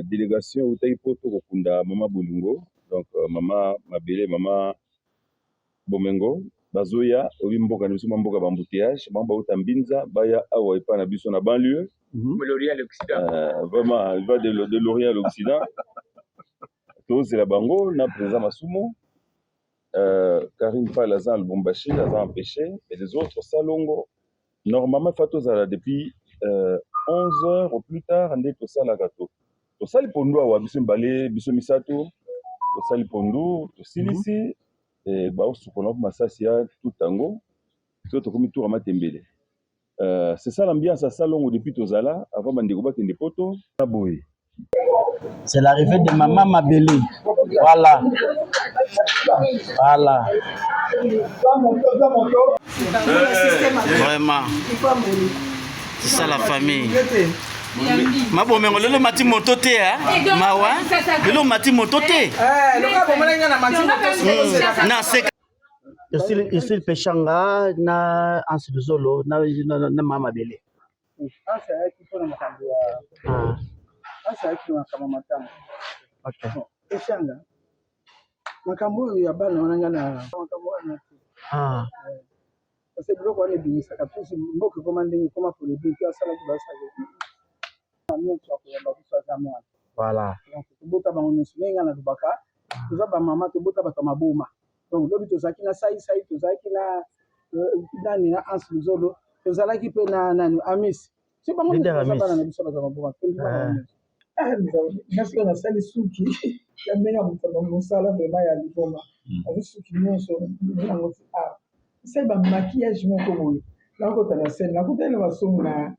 délégation au Taïpoto Kokunda, Mama Bolingo, donc Mama Mabele, Mama Bomengo, Bazoya, Obimboka, nous sommes Mboka Bambouteage, Mamba Otambinza, Baya Awa et Panabiso na banlieue. L'Orient à l'Occident. Vraiment, il va de l'Orient à l'Occident. Tous la Bango, na présent Masumo, Karim Fall, Lazan Bombashi, Lazan Empêché, et les autres, Salongo. Normalement, Fatozala, depuis 11 heures au plus tard, on est au Salagato. Au Salipondo, à Wabisum Balé, Bisum Misato, au Salipondo, au Silisi, et Bao Sukonov Massasia, tout tango, tout comme tout à Matembele. C'est ça l'ambiance à Salongo depuis Tozala, avant Mandégoba Tendepoto, Naboé. C'est l'arrivée de Maman Mabele. Voilà. Voilà. Vraiment. C'est ça la famille. Mabomengo lelo mati moto te mawa lelo mati moto te na seka ici pechanga na ansi zolo na Mama Bele asa yaki pona makambo asa yaki makambo matano okay pechanga makambo ya bana wananga na makambo wana parce que biloko wana ebimisaka tusi mboka koma ndenge koma politique asalaki basaka voilà donc tobota bango nyonso ndenge nga na lobaka toza bamama tobota bato ya maboma donc lobi tozalaki na sai tozalaki na nani na anse luzolo tozalaki mpe na nani amis so bango nyonso bana na biso bato ya maboma nasika nasali suki ya ndenge ya moto mosala vraimen ya liboma azi suki nyonso nango sai bamaquillage moko boye nakota na scène nakotali na basomo na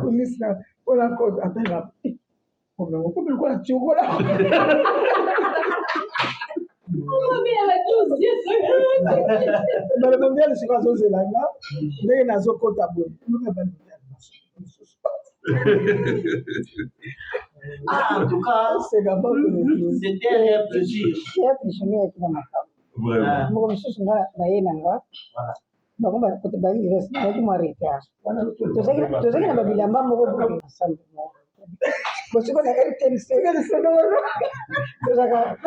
kulisi na mpona kote atala omengo komi lokola tiokola balemondiale siko azozelanga ndenge nazokota boye en tout cas c'était un plaisir moko misusu nga naye nanga bango baki mwa retard tozalaki na babilamba moko bosiko na rtnc tozalaka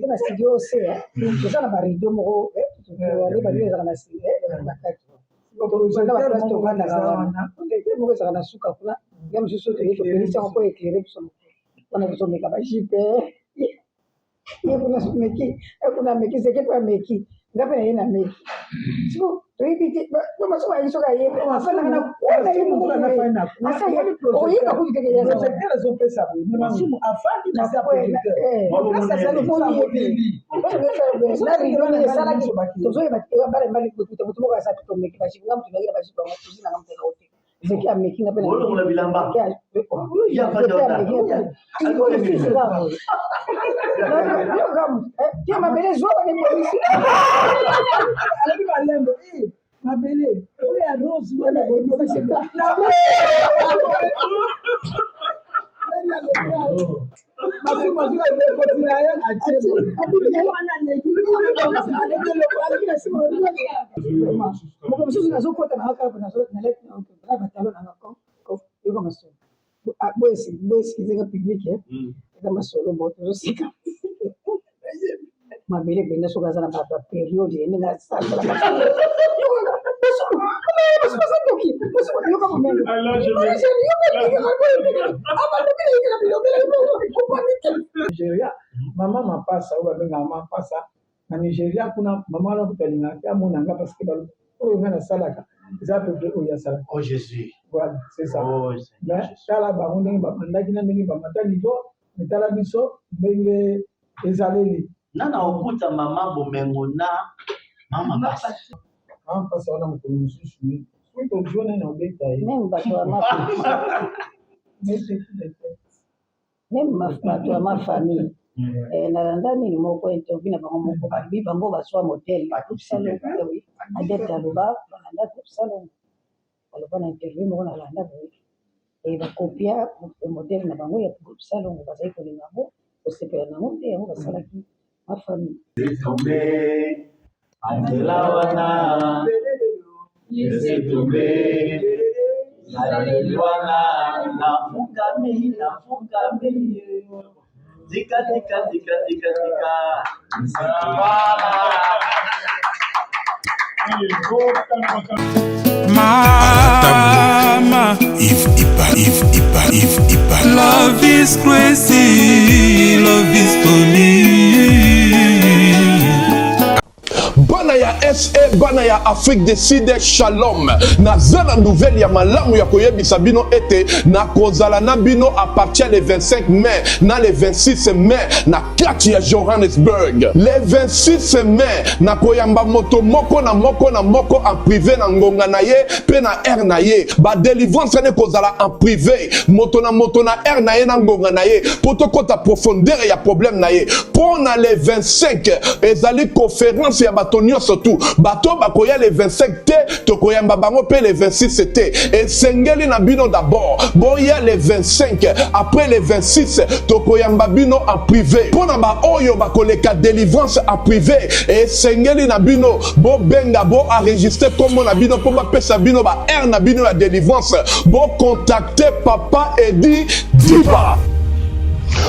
na studio oc toza na barido moko ale balio ezaka na bakati ozanga baplace tovandaka wana moko ezaka na suka kuna ya mosusu toye topelisi yango mpo éclaire biso wana tozomeka bajipe ye kuna meki seke mpo ya meki nga mpe na ye na meki siko toyebi te masomo ayi soki aye afanaka na ye oyeba kuki teke naridoni esalaki tozoyeba bana mbali kuta motu moko asaki tomeki bajipe nga motu nakila bajipe yango tuzi nanga muteka ote zeki ya meki nga mpe na bilamba Dia Mabele zoa ni polisi. Alabi malembo Mabele oya Rose wana polisi. Masuma zile kotina ya acheze. Wana nyeki. Moko msusu nazokota na haka na leta na batalo na ngako. Yuko maso. Boys kizenga public kama solo moto zosika. Mabele benda soka sana baba period ni na sasa la baba Nigeria mama mapasa oba benga mapasa na Nigeria kuna mama na kupelinga ya monanga parce que balo oyo ngana salaka za peu oyo salaka oh Jésus voilà c'est ça oh mais tala ba ndenge ba mandaki na ndenge ba matali do metala biso benge ezaleli nana okuta Mama Bomengo na Mama Pasa pasa wana mkolo mususu ni kuto jona na obeta ye même bato ya ma famille nalanda nini moko interview na bango moko babi bango baswa modèle groupe salon oui adepte aloba balanda groupe salon baloba na interview moko nalanda boye bakopia modèle na bango ya groupe salon bazali kolinga yango kosepela nango nde yango basalaki ma famille Aleliwana, nafungami. Tika. Mama, if Ipa. Love is crazy, love is funny. Bana ya SA, bana ya Afrique du Sud, shalom. Naza na nouvelle ya malamu ya koyebisa bino ete na kozala na bino à partir le 25 mai na le 26 mai na kati ya Johannesburg. Le 26 mai na koyamba moto moko na moko en privé na ngonga na ye pe na air na ye. Ba délivrance ne kozala en privé. Moto na air na ye na ngonga na ye. Poto kota profondeur ya problème na ye. Pona le 25 ezali conférence ya bato nyonso tu bato bakoya le 25 te tokoyamba bango pe le 26 te et sengeli na bino d'abord boya le 25 après le 26 tokoyamba bino en privé pona ba oyo bakoleka délivrance en privé et sengeli na bino bo benga bo enregistrer comme na bino po ba pesa bino ba air na bino la délivrance bo contacter papa Edi Diba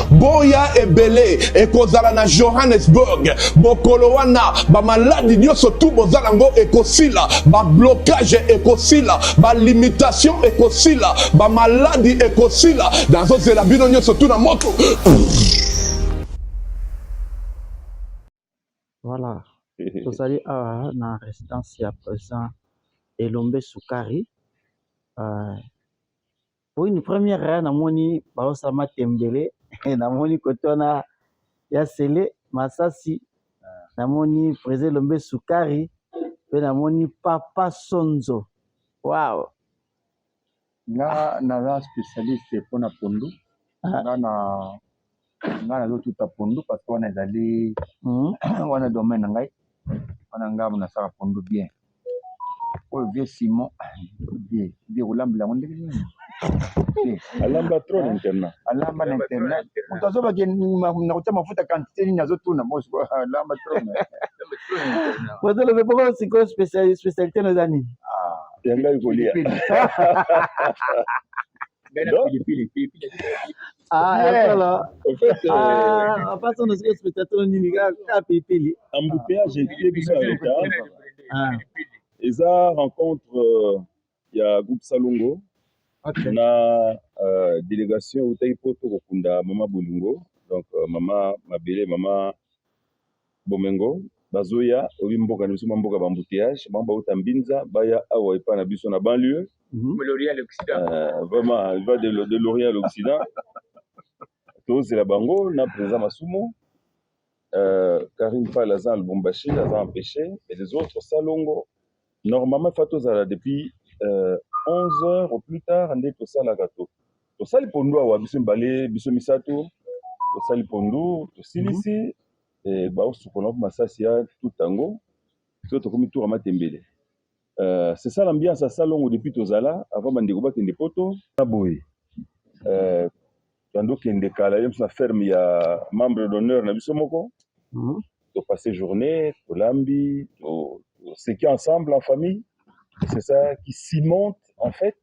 Boya ebele ekozala na Johannesburg bokolo wana ba maladi nyonso tu bozala ngo ekosila ba blocage ekosila ba limitation ekosila ba maladi ekosila dans ozela bino nyonso tu na moto. Voilà. Tozali na résidence ya président Elombe Sukari. Pour une première namoni baosama tembele namoni kotona ya sele Masasi namoni président Elombe Sukari pe namoni Papa Sonzo. Wow. Nga naza spécialiste pona pondu. Nga nazo tuta pondu parce que wana ezali wana domaine ngai. Wana nga nasaka pondu bien. Oyo vie Simon bien olambela ngo ndenge nini. Alamba trop internet. Alamba internet. Mutazo ba ke na kutia mafuta quantité nini azotuna mosi kwa alamba trop. Président Elombe poko siko spécialité na zani. Yanga ikolia. Alors. En fait, Passons de ce spectateur nini ka pipili. Embouteillage et biso avec Eza rencontre il y a groupe Salongo. Okay. Na délégation Outaï Poto Kokunda Mama Bolungo, donc Mama Mabele, Mama Bomengo, Bazoya, Obimboka Nusu Mamboka Bambouteillage, Mamba Otambinza, Baya Awa Epa na biso na banlieue. L'Orient à l'Occident. Vraiment, il va de l'Orient à l'Occident. Tous c'est la Bango, na président Masumo, Karine Falazan Lubumbashi, Lazan Péché, et les autres Salongo. Normalement, Fatozala depuis 11 heures au plus tard, on est au Salagato. Au Salipondo, à Wabisumbale, Bisumisato, au Salipondo, au Silisi, et Baosukonop, Massasia, tout tango, tout comme tout à Matembele. C'est ça l'ambiance à Salongo depuis Tozala, avant Mandegouba Kendepoto, Naboui. Tandis qu'il y a des cas, il y a une ferme, il y a membre d'honneur, Nabisomoko, au passé journée, au Lambi, c'est qui ensemble en famille. C'est ça qui cimente en fait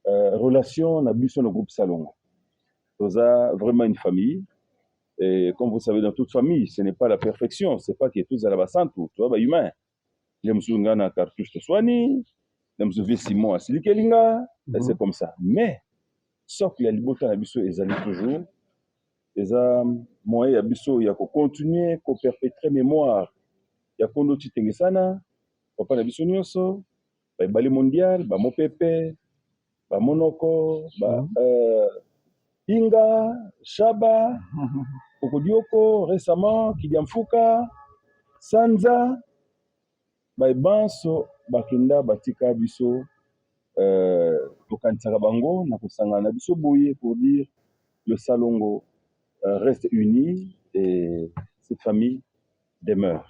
relation na biso le groupe Salongo. C'est vraiment une famille et comme vous savez dans toute famille ce n'est pas la perfection, c'est pas que tous à la basante tu vois humain. Les musunga na cartouche to swani, les musuvi Simon asili kelinga, c'est comme ça. Mais sauf que la libota na biso ezali toujours eza moyen ya biso ya ko continuer ko perpétrer mémoire ya kondo titengisana papa na biso nyonso Bali mondial, ba mopepe, ba monoko, ba Inga, Shaba, Okodioko, récemment, Kidiamfuka, Sanza, ba Banso, Bakinda, Batika Biso, Tokansaka Bango, Nakosanga na Biso Boye pour dire le Salongo reste uni et cette famille demeure.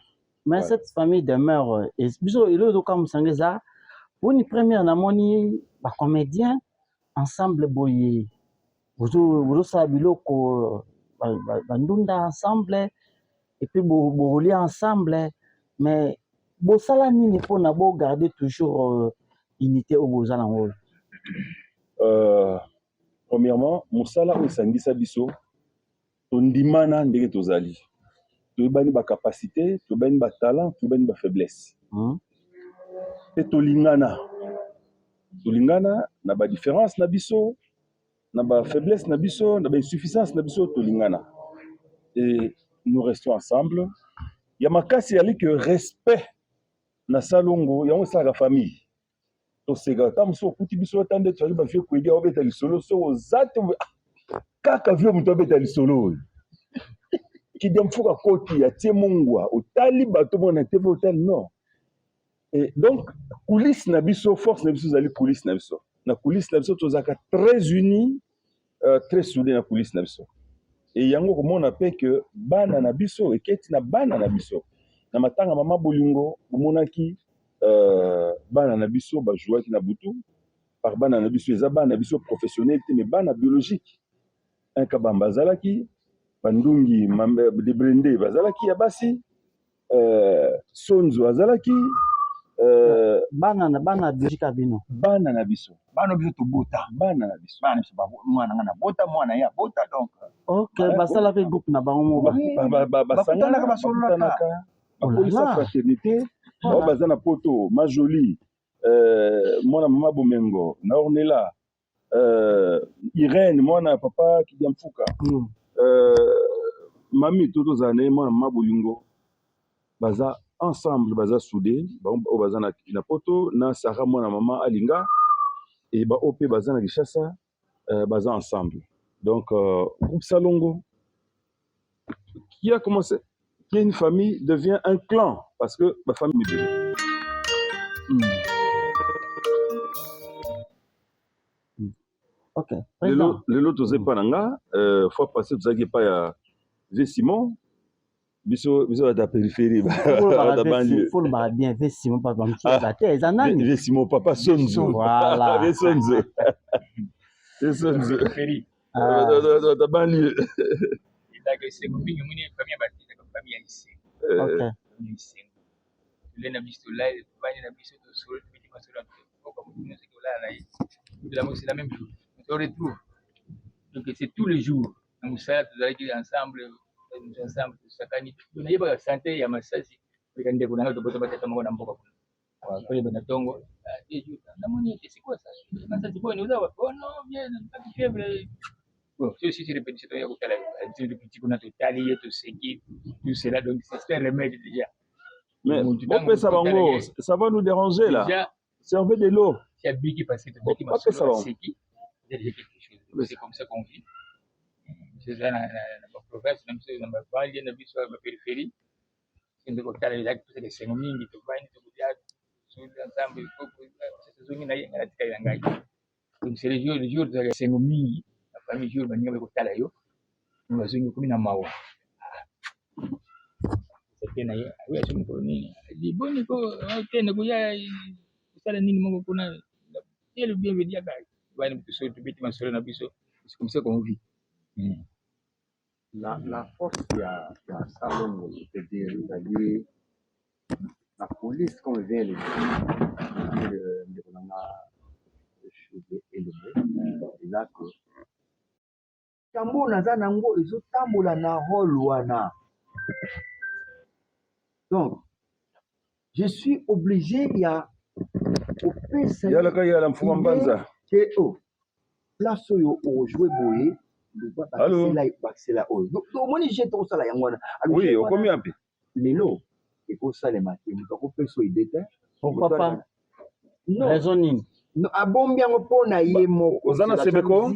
Mais voilà. Cette famille demeure, et Biso, il est comme Sangeza. Pour une première namoni ba comédien ensemble boye vous savez biloko bandunda ensemble et puis bolia ensemble mais bosala nini pona bo garder toujours unité au bozala ngolo Premièrement, mosala oyo esangisa biso tondimana ndenge tozali. Toyebani ba capacité, toyebani ba talent, toyebani ba faiblesse. Te tolingana. Tolingana na ba différence na biso, na ba faiblesse na biso, na ba insuffisance na biso tolingana. Et nous restons ensemble. Il y a makasi yali que respect na salongo, yango sala famille. To sega ta muso kuti biso tande to ba vie kwedi obeta lisolo so ozate kaka vie muto obeta lisolo. Ki dem fuka koti ya tie mungwa otali bato bona te hotel non. Et donc coulisse na biso force na biso zali coulisse na biso. Na coulisse na biso tozaka très unis, très soudés na coulisse na biso. Et yango komona pe que bana na biso eketi na bana na biso. Na matanga mama bolingo omonaki bana na biso ba jouaki na butu par bana na biso eza bana na biso professionnel te mais bana biologique. Un kabamba bazalaki bandungi de brende bazalaki ya basi sonzo azalaki bana biologique abino bana na biso to bota bana na biso mwana ngana bota mwana ya bota donc OK basala pe groupe na bango mo basangana basolanaka bakolisa fraternité o bazana poto majoli mwana mama bomengo na ornela Irène mwana papa kidiamfuka mami toto zane mwana mama bolingo baza ensemble baza soudés o baza na poto na Sarah mwana mama alinga et ba OP baza na Kishasa baza ensemble donc groupe Salongo qui a commencé qui est une famille devient un clan parce que ma famille est devenue OK lelo tozepa nanga fois passé tozaki pa ya V Simon biso à périphérie faut le bien V Simon papa mkia te ezanani V Simon papa Sonzo voilà V Sonzo V Sonzo da banlieue donc c'est mobile muni famille batisa comme famille ici OK ici lena biso là bani na biso to solo biti masolo comme nous c'est que là c'est la même chose on se retrouve donc c'est tous les jours nous ça tous aller ensemble sakani tunaiba santé ya masasi ikande kuna hapo bote bote kama na mboka kwa kweli bana tongo na mwenye c'est quoi ça masasi bon nous avons oh non bien pas de fièvre bon c'est aussi répétition ya kutala c'est le petit qu'on a totali yetu seki tout cela donc c'est un remède déjà mais on peut ça va nous déranger là déjà servez de l'eau il y a Biki passé de Biki masolo seki quelque chose c'est comme ça qu'on vit c'est ça na province na biso na bali na biso na périphérie ndio kwa kale ya kupata sehemu mingi tofauti tukuja shughuli ensemble sasa zungi na yeye katika yangai donc c'est les jours de sehemu mingi na famille jour banyama kwa kale hiyo ni wazungu 10 na mawa sasa na yeye wewe sio nini liboni ko tena kuja sala nini Mungu kuna ile bien vedia kai bali mtu sio tubiti masolo na biso comme ça qu'on vit la force ya Salongo, c'est-à-dire la police, comme vient le cheveux élevés, et là que tambo naza nango ezotambola na rôle wana. Donc, je suis obligé ya opesa ya la mfuma mbanza ke place oyo ojouer boye Allô? Moni j'ai trop ça la yangwana. Oui, au combien peu? Lelo, et pour ça les matins, nous avons fait ce idée. Pourquoi pas? Raisonning. Non, à bon bien pour na yemo. Ozana sebeko?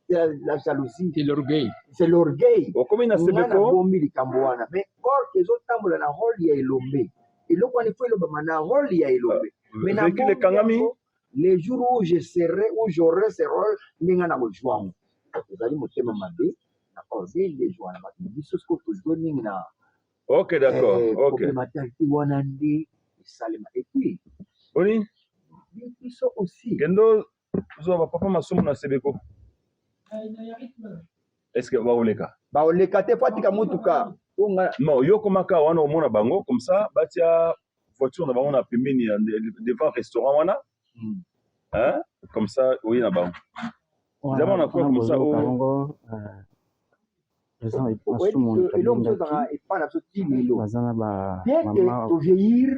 La jalousie. C'est l'orgueil. C'est l'orgueil. Au combien na sebeko? Bombi li kamboana. Mais or que autres tambola na rôle ya ilombe. Et le point il faut le bamana rôle ya ilombe. Mais na les jours où je serai où j'aurai ce rôle, ninga na joie. Ezali motema mabe na orgueil les joie na bato biso ce que tu dois na OK d'accord OK matérialité wana ndi salema et puis oni biso aussi kendo zo papa masumu na sebeko est-ce que ba oleka te fatika mutuka non yo komaka wana omona bango comme ça batia voiture na bango na pembeni devant restaurant wana hein comme ça oui na bango jamais on a quoi comme ça Karongo président Masumu eloko ezaka epai na biso ti lelo bazana ba bien que tovieillir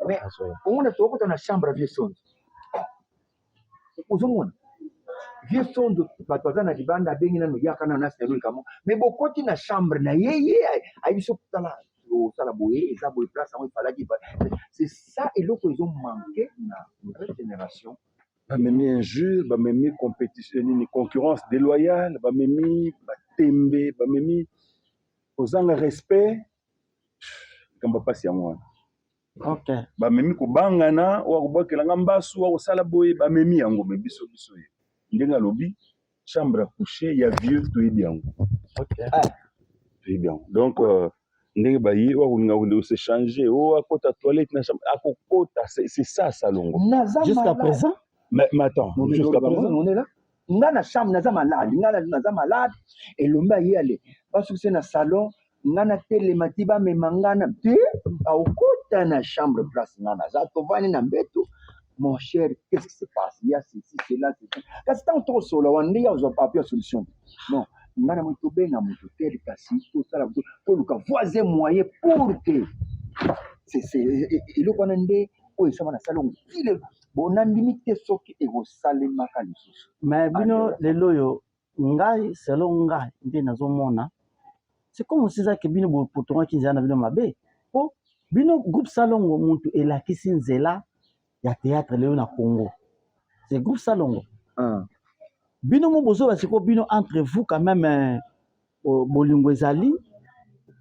mais omona tokota na chambre ya vieux sonde ozomona vieux sonde bato baza na libanda abengi nano yaka nano asinelolekamo mais bokoti na chambre na ye ayebi so kotala osala boye eza boye place yango efalaki c'est ça eloko ezomanke na nouvelle génération bamemi injure bamemi compétition nini concurrence déloyale bamemi batembe bamemi kozanga respect kamba pasi yango wana okay bamemi kobangana oyo akobwakelanga mbasu akosala boye bamemi yango me biso ye ndenge alobi chambre à coucher ya vieux toyebi yango toyebi yango donc ndenge baye oyo akolinga konde s'échanger oyo akota toilette na chambre akokota c'est ça salongo jusqu'à présent mais attends jusqu'à présent on est là nga na chambre naza malade elombe aye ale basukise na salon nga na telema ti bamema nga na te aokota na chambre place nga naza tovani na mbeto mon cher qu'est-ce qui se passe il y a ceci cela kasi ntango tokosola wana nde ya ozwa papier solution non nga na moto tobenga moto tel kasi tosala toluka voisin moyen pour que eloko wana nde oyo esama na salongo tile bonandimi te soki ekosalemaka lisusu mais bino lelo oyo ngai selon ngai nde nazomona c'est comme osizaki bino botongaki nzela na bino mabe po bino groupe salongo mutu elakisi nzela ya théâtre lelo na Congo c'est groupe salongo bino mo bozo basiko bino entre vous quand même bolingo ezali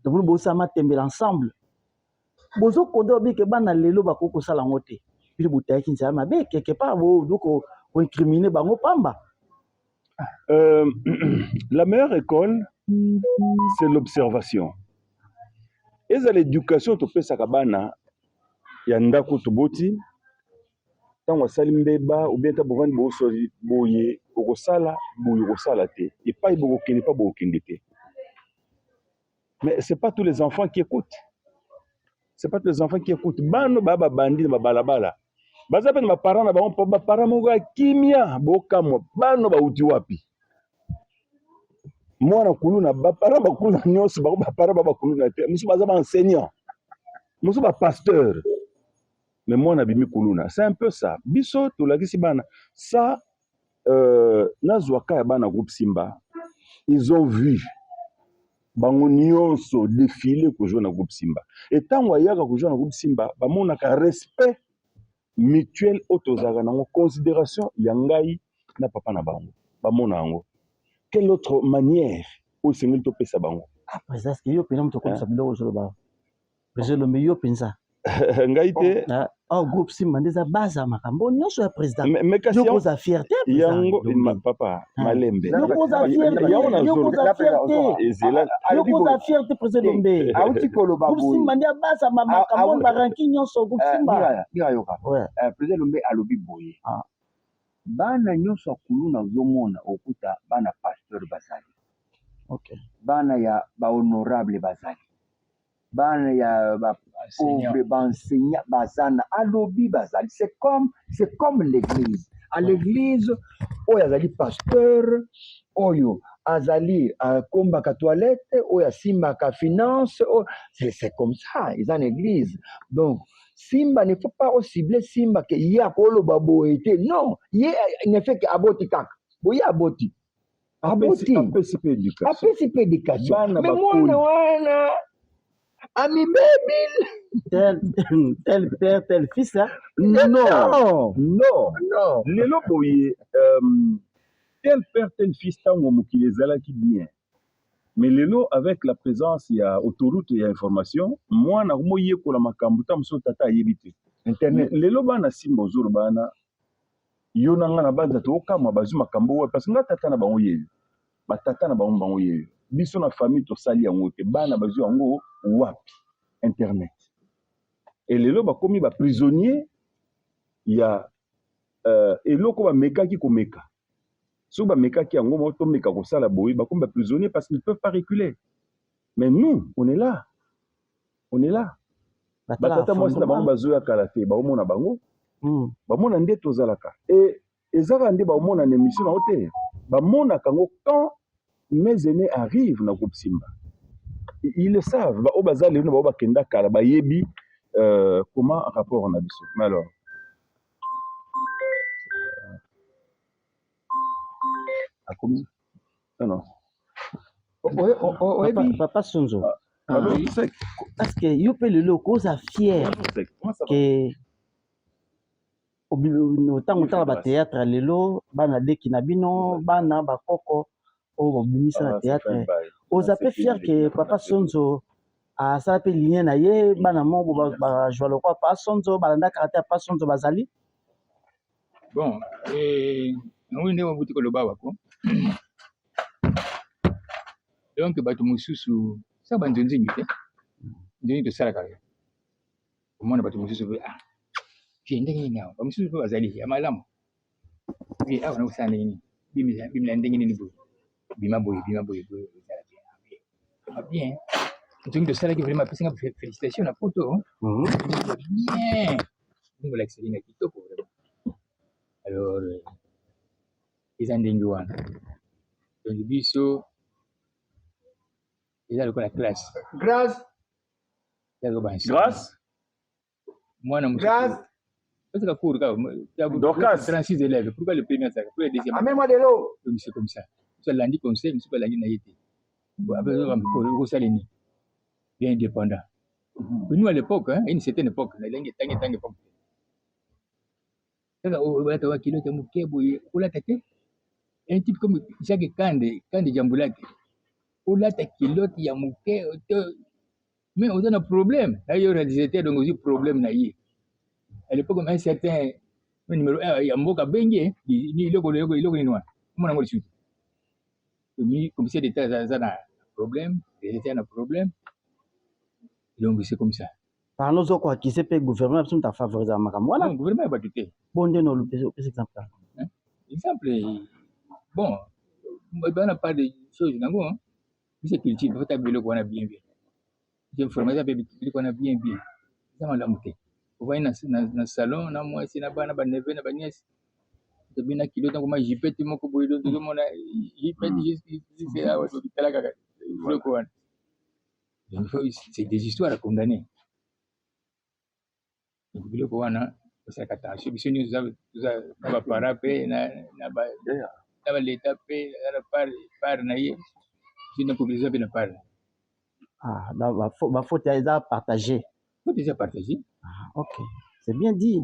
bino bosama tembela ensemble bozo kodo bike bana lelo bakoko sala ngote bino botayaki nzela mabe quelque part doko incriminer bango pamba. La meilleure école c'est l'observation. Et ça l'éducation to pesa kabana ya ndako to boti tango sali mbeba ou bien ta bovani bo so boye okosala boye okosala te et pas iboko kende pas boko kende te. Mais c'est pas tous les enfants qui écoutent. C'est pas tous les enfants qui écoutent. Bano baba bandi na balabala. Baza pe na parents na bango ba parents moko kimia bokamwa bano ba uti wapi. Mwana kuluna ba parents ba kuluna nyonso ba parents ba kuluna te. Musu baza ba enseignant. Musu ba pasteur. Mais mwana bimi kuluna. C'est un peu ça. Biso to lakisi bana. Ça nazwaka ya bana groupe Simba. Ils ont vu bango nyonso défilé ko jouer na groupe Simba. Et tango ayaka ko jouer na groupe Simba, ba monaka respect mutuel otozaka nango considération ya ngai na papa na bango. Ba mona yango. Quelle autre manière o sengeli to pesa bango? Après ça, ce que yo pena mto ko sabilo zo ba. Président le yo pensa. Ngai te oh groupe Simba ndeza baza makambo nyonso ya président. Mais kasi yo za fierté yango papa malembe. Yo za fierté. Yo za fierté. Yo za fierté président Lombe. Auti koloba groupe Simba ndeza baza makambo ba ranking nyonso groupe Simba. Ngira yoka. Président Lombe alobi boye. Bana nyonso kuluna zomona okuta bana pasteur bazali. OK. Bana ya ba honorable bazali. Bana ya ba pauvre enseignant bazana alobi bazali. C'est comme l'église. À l'église oyo azali pasteur oyo azali komba ka toilette oyo simba ka finance c'est comme ça, ils en église. Donc Simba ne faut pas cibler Simba que y a kolo babo été non, il ne fait que aboti kaka. Boye aboti. Aboti. APCP éducation. Mais moi wana ami baby tel père tel fils là. Non. Lelo boye tel père tel fils tango mokili ezalaki bien. Mais lelo avec la présence il y a autoroute il y a information moi na moye ko la makambo ta muso tata yebite internet lelo bana simba ozuru bana yo nanga na banda to kama bazu makambo parce que nga tata na bango yeyo ba tata na bango yeyo biso na famille to sali yango te bana bazu yango wapi internet et lelo ba komi ba prisonnier il y a eloko ba mekaki ko meka. Si vous avez des prisonniers parce qu'ils ne peuvent pas reculer. Mais nous, on est là. On est là. Batata moi c'est bango bazoya kalaté, ba omona bango. bamona nde tozalaka et ezaka nde bamona na émission na ote bamona kango quand mes aînés arrivent na groupe Simba ils le savent ba obaza lelo ba bakenda kala ba yebi comment rapport on a biso mais alors à combien non Papa Sonzo parce que yo pe lelo koza fier que autant autant ba théâtre lelo bana deki na bino bana bakoko o bimisa na théâtre oza pe fier que Papa Sonzo a ça pe lien na ye bana mo ba jouer le quoi Papa Sonzo balanda karaté Papa Sonzo bazali bon oui ne wabuti ko loba wako donc bato mususu ça banzonzi ngite ndeni to sala kare omona bato mususu ndenge nini ba mususu pe bazali ya malamu awa na usana nini bimila ndenge nini bo bima boy bien donc de ça là qui vraiment passé félicitations la photo bien donc l'excellent na kitoko vraiment alors ils ont dingue wana donc biso ils ont la classe grâce moi grâce parce que cours donc 36 élèves pourquoi le premier ça pourquoi le deuxième amène-moi de l'eau donc c'est comme ça ça lundi conseil monsieur pas lundi na yete après on va salini bien indépendant nous à l'époque à une certaine époque la langue tangue époque ça on va kilo te mukebo ola tete un type comme Jacques Kande Jambulaki ola ta kilo ya muke mais on a un problème d'ailleurs réalisateur donc aussi problème na yi à l'époque un certain numéro 1 ya mboka benge ni loko ni noa comment on le suit ni commissaire d'état ça na problème réalisateur na problème donc c'est comme ça par nous quoi qui c'est pas gouvernement sont ta favoriser makambo voilà gouvernement ba tuté bon de no exemple exemple bon on n'a pas de choses nango c'est culture faut tabelo ko na bien je formation pe ko na bien ça m'a lamuté on va na salon na moi c'est na bana ba neve na ba nièce de bina kilo tango ma jipete moko boyo do mona jipete c'est là où tu tala kaka le ko wana c'est des histoires à condamner donc le ko wana c'est la attention biso nous za ba parape na ba l'état pe na par na ye une population pe na par ah ba faute ya partager faut déjà partager ok c'est bien dit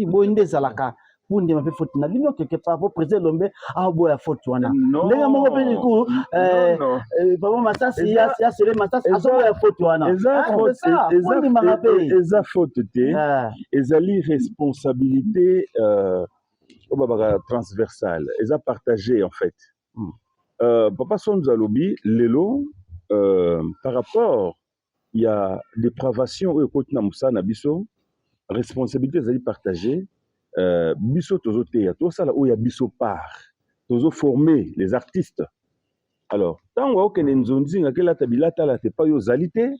bonde zalaka pour ne pas faute na bino quelque part pour préser l'ombe boya faute wana ndenge moko pe ku papa Masasi ya sele Masasi azoya faute wana eza faute te ezali responsabilité transversale eza partagé en fait Papa Sonzo alobi lelo par rapport il y a dépravation au côté na musana biso responsabilité ezali partagée biso tozoteya tosala oyo ya biso part tozo former les artistes alors tango okende nzonzinga kelata bilata la te pa yo zali te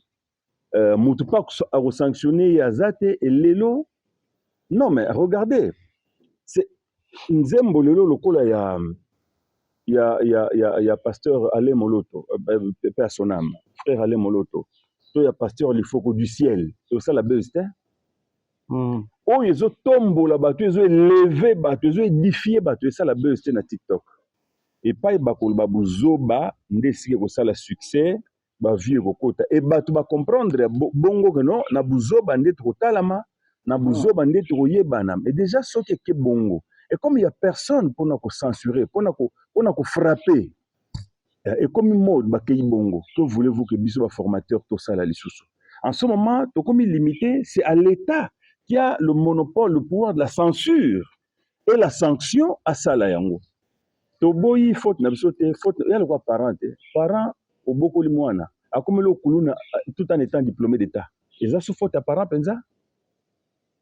mutu pa akosanctionner ya zate elelo non mais regardez c'est nzembo lelo lokola ya pasteur Alain Moloto père son âme frère Alain Moloto to ya pasteur Lifoko du ciel to ça la buzz oyo ezotombola bato ezoeleve bato ezoédifie bato esala buzz te na TikTok epai bakoloba buzoba nde esika kosala succès bavie ekokota e bato bacomprendre bongo ke non na buzoba nde tokotalama na buzoba nde tokoyebana mais déjà soki eke bongo et comme il y a personne mpona kocensurer mpona kofrapper et comme mode bakei bongo to voulez-vous que biso baformateur tosala lisusu en ce moment tokomi limité c'est à l'État qui a le monopole, le pouvoir de la censure et la sanction à sala yango. Toboyi faute na biso te faute ya le quoi parent au beaucoup limwana akomelo kuluna tout en étant diplômé d'état. Et ça sous faute à parent penza.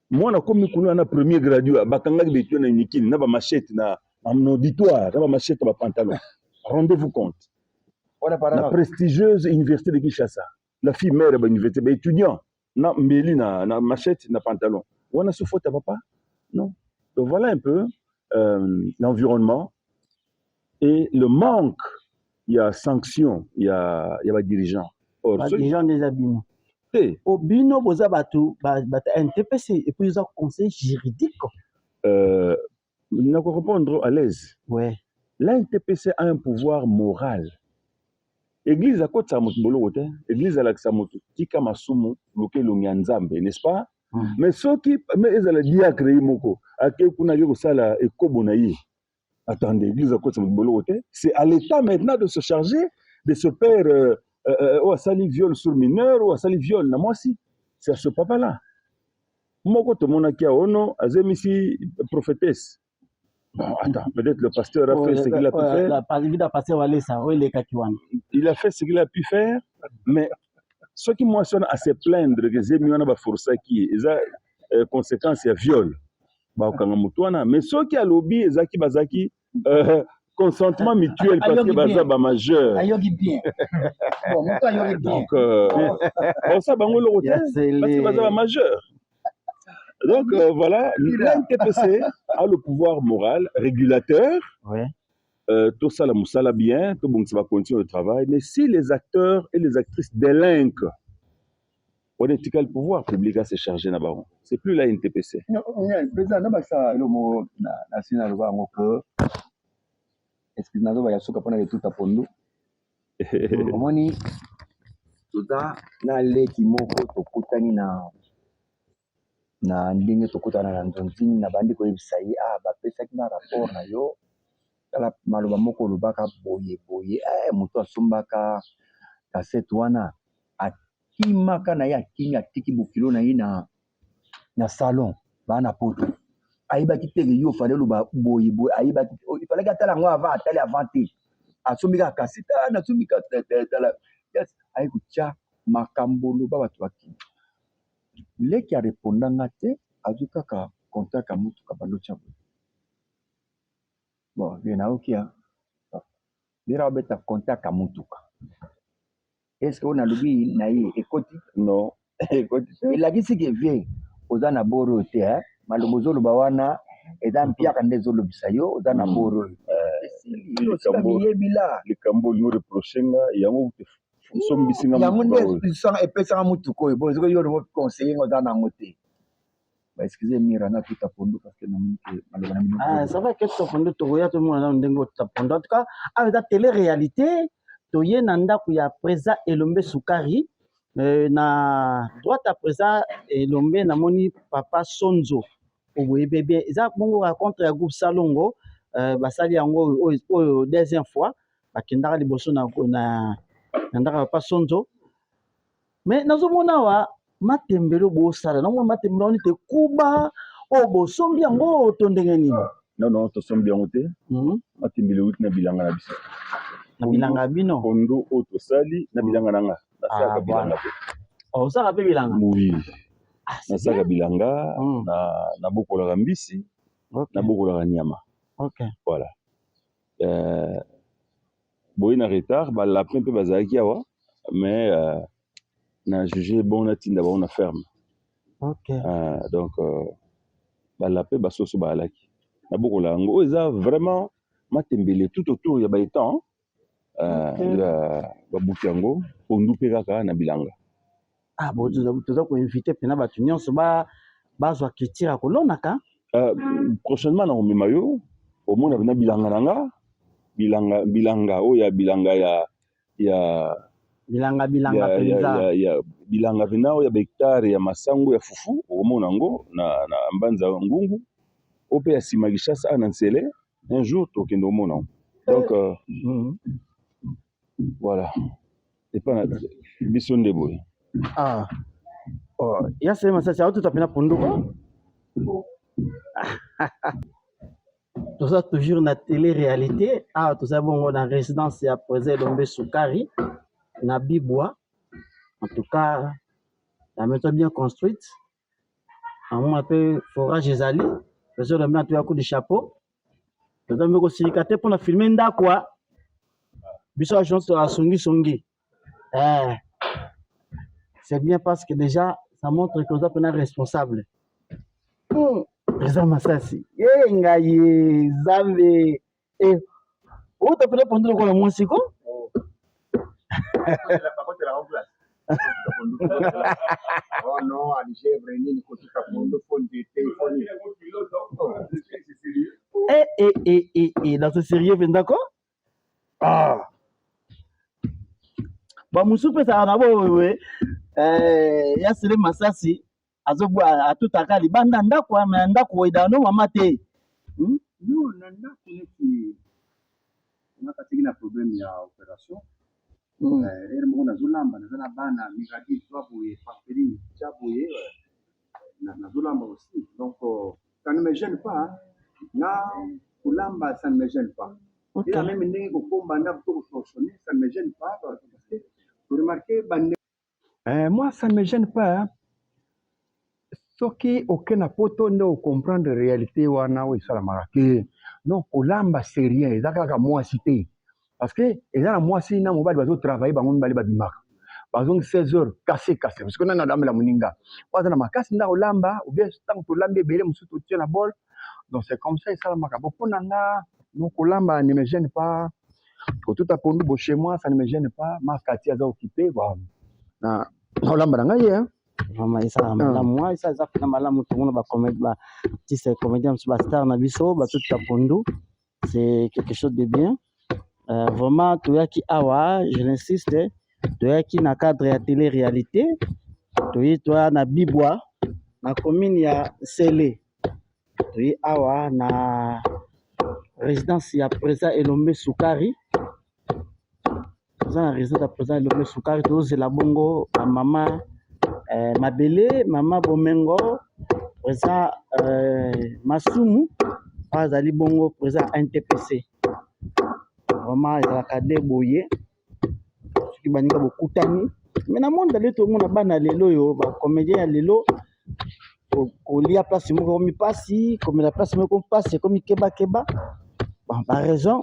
Mwana komi kuluna na premier gradué bakanga betu na unikin na ba machette na auditoire na ba machette ba pantalon. Rendez-vous compte. La prestigieuse université de Kinshasa. La fille mère de l'université étudiant na mbeli na machette na pantalon wana so faute papa Non. Donc voilà un peu l'environnement et le manque. Il y a sanction, il y a des dirigeants. Or, Les dirigeants des abîmes. hey, Au bino, vous avez NTPC et puis ils ont conseil juridique. il n'a qu'à répondre à l'aise. Ouais. L'NTPC a un pouvoir moral. Église à côté de Moutbolote, Église à l'Aksamoto, Tika Masumu, Loke Lunyanzambe, n'est-ce pas? Mais ceux qui, mais ils allaient dire à créer Moko, à quel point il y a ça et Kobonaï. Attendez, Église à côté de Moutbolote, c'est à l'État maintenant de se charger de ce père ou à sali viol sur mineur ou à sali viol. Moi aussi, c'est à ce papa-là. Moko to monakia ono, azemisi prophétesse. Bon, attends, peut-être le pasteur a fait ce qu'il a pu faire. Il a fait ce qu'il a pu faire, mais ceux qui mentionnent à se plaindre que Zemiona va forcer qui, ils ont conséquence à viol. Mais ceux qui a lobby, Zaki Bazaki, consentement mutuel parce que Bazaba majeur. Donc, ça, Bangolo, parce que Bazaba majeur. Donc voilà, l'NTPC a le pouvoir moral, régulateur. Ouais. Tout ça, la moussala bien, tout bon, ça va continuer le travail. Mais si les acteurs et les actrices délinquent, on est le pouvoir public à se charger là-bas. C'est plus la NTPC. Non, président, non, ça, le mot national va encore. Est-ce que nous avons souka pona tout à pondo? Omoni, tout ça, na leki moko tokutani na ndenge tokutana na nzonzini na bandiko yebisai bapesaki na rapport na yo kala maloba moko lobaka boye moto asombaka kasete wana akimaka na ye akingi atiki bokilo na ye na salon bana poto ayibaki teke yo fale loba boye ayibaki ifalaki atala yango avant atali avant te asombika kasete nasombika tala ayi kutia makambo loba bato bakini leki a répondanga te azwi kaka contact ya mutuka balotia boye bon bena okia bera obeta contact ya mutuka est-ce que on a lobi na ye ekoti non ekoti elakisi ke vie oza na boro te maloba ozoloba wana eza mpiaka nde ezolobisa yo oza na boro likambo olingo reprochenga yango yango nde epesaka mutuka oyo bo ezoki yo lobo conseiller ngo oza nango te excusez mira na tout à pondo parce que ça va que tout à pondo to ya tout monde ndengo tout à pondo en tout cas avec la télé-réalité to ye nanda ku ya presa Elombe Sukari na droite à présent Elombe na moni papa Sonzo oboye bébé eza bongo raconte ya groupe Salongo basali yango oyo deuxième fois bakendaka liboso na ndaka papa Sonzo mais nazomona wa matembelo bosala nango matembelo oni te kuba o bosombi yango to ndenge nini non to sombi yango te matembelo uti na bilanga na biso na bilanga bino kondo o to sali na bilanga nanga na saka bilanga te o saka pe bilanga oui na saka bilanga na bokola mbisi na bokola nyama. OK voilà boy na retard ba lapin pe bazaki awa mais na jugé bon na tinda ba on a ferme. OK donc ba lapin ba soso ba alaki na bokola ngo eza vraiment matembele tout autour ya ba étant la ba bukiango pondu pe kaka na bilanga bon tu ko inviter pena ba nyonso ba zwa kitira kolonaka prochainement na omema yo au monde na bilanga nanga bilanga oya bilanga ya bilanga penza ya bilanga vina oya hectare ya masango ya fufu au nango na mbanza ngungu ope ya simagishasa na nsele un jour tokende au monde donc voilà c'est pas biso ndebo ya sema sasa auto tapena ponduko tout ça toujours na télé-réalité tout ça bon dans résidence ya présent Elombe Sukari na Bibwa en tout cas la maison bien construite on un peu forage ezali parce que le maître ya coup de chapeau donc me ko sirikate pour na filmer ndakwa biso agence la songi c'est bien parce que déjà ça montre que vous êtes responsable Président Massassi. Ngai Zambe. Où t'as fait pour nous le mwasi ko? Oh non, Alger, Brénin, tout à monde, fond de téléphone. Dans ce sérieux, vous êtes d'accord? Ah. Bah, Moussoupe, ça en a beau, Yassile Massassi, Azobo, à tout à cas, les bandes quoi, mais un d'accord, et dans nos mamate. Non, nanda, on a un problème, il y a opération. On a Zulamba, on a Bana, Migadi, Twaboué, Fakiri, Tchaboué, Zulamba aussi. Donc, ça ne me gêne pas. Là, Zulamba, ça ne me gêne pas. Et la même année, au combat, ça ne me gêne pas. Vous remarquez, moi, ça ne me gêne pas. Ce qui aucun apôtre ne comprend de réalité, non, Zulamba, c'est rien. C'est ça que moi cité. Parce que, et là, moi, si on va travailler, on va aller par exemple 16 heures, cassé. Parce qu'on a la moninga. Pas de la casse, on a Olamba, ou bien tant que l'ambé, belé, on se tient la balle. Donc, c'est comme ça, et ça, la macabo. Donc, Olamba ne me gêne pas. Quand tout a pondu chez moi, ça ne me gêne pas. Ma quartier a occupé. Olamba, hein. Vraiment, ça, moi, ça, fait mal tout le monde va commettre, si c'est comédien, star, nabiso, tout a pondu. C'est quelque chose de bien. Vraiment, Toyaki Awa, je l'insiste, Toyaki na cadre ya télé-réalité, Toyaki na Bibwa, na commune ya Sele, Toyaki Awa na résidence ya président Elombe Soukari, président résidence ya président Elombe Soukari, Toyaki la bongo, maman Mabele, maman Bomengo, président Masumu, Azali bongo, président NTPC. Vraiment, il y a des boyés qui sont beaucoup tani. Mais dans le monde, tout le monde a ban lelo, comédien lelo, au lia place comme passi, comme la place comme passe, comme keba. Par raison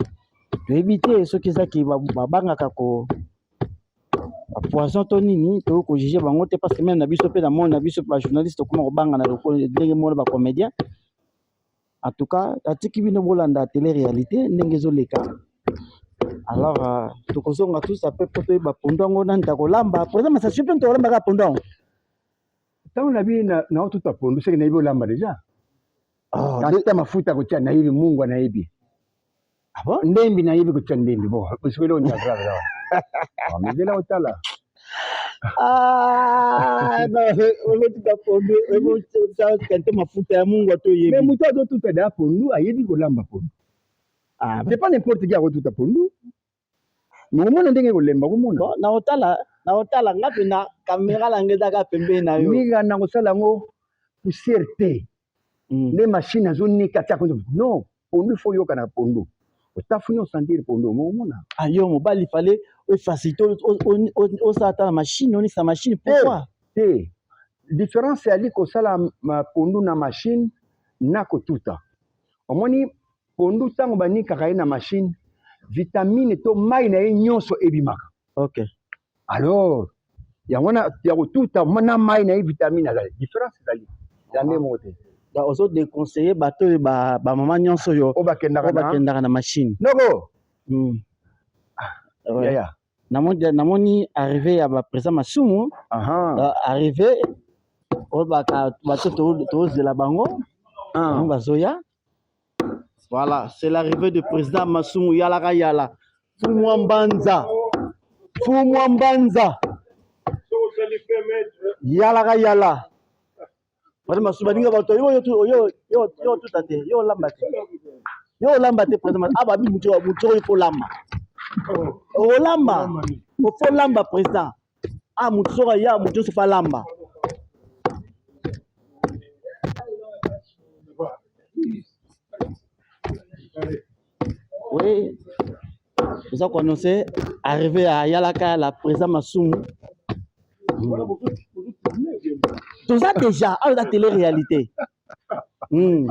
de éviter ceux qui va banga kako poison tonini, to ko juger bango te parce que même na biso pe na monde na biso pas journaliste comme banga na ndenge mo ba comédien. En tout cas, atiki bino bolanda télé réalité ndenge zo leka. Alors, tout ce qu'on a tous appelé pour toi, pendant qu'on a un pour exemple, ça suffit de te rendre pendant. Tant la vie n'a tout à fond, c'est que n'a pas l'amba déjà. Ah, c'est ma faute à côté, n'a eu mungu n'a eu. Ah bon? N'aimbi n'a eu que tu n'aimbi bon, parce que l'on y a grave là. Ah, mais là on là. Ah, non, on va tout à fond, on va ça quand ma faute à mungu à toi y. Mais muta do tout à d'à pour nous, a yébi ko lamba pour. Ah, c'est pas n'importe qui a tout à pour nous. Mumona ndenge kolemba kumona na otala ngapi na kamera la ngeza ka pembe na yo miga na kosala ngo poussièreté les machines azoni katia ko non pondu faut yoka na pondu otafuni osentir pondu mumona ayo mobali fallait faciliter o sata la machine on sa machine pourquoi différence ali ko sala pondu na machine na ko tuta omoni pondu tango bani kaka na machine vitamine to mai na nyonso ebimaka. OK. Alors, ya wana ya tuta mana mai na vitamine la différence ezali. Jamais monté. Da ozo déconseiller bato ba maman nyonso yo obakendaka na machine. Noko. Ya. Namoni arrivé à ba président Masumu. Arrivé obaka bato to de la bango. On va zoya. Voilà, c'est l'arrivée du président Masumu Yalaka Yala. Fumwambanza. Yalaka Yala. Madame Masumu Dinga Bato, yo tout à fait. Yo lambate président. Ah, babi mucho il faut lamba. Oh lamba. Il faut lamba président. Ah, mucho c'est pas lamba. Oui, nous avons annoncé arrivé à Yalaka, la président Masumu. Tout ça déjà, à la télé-réalité. Prenez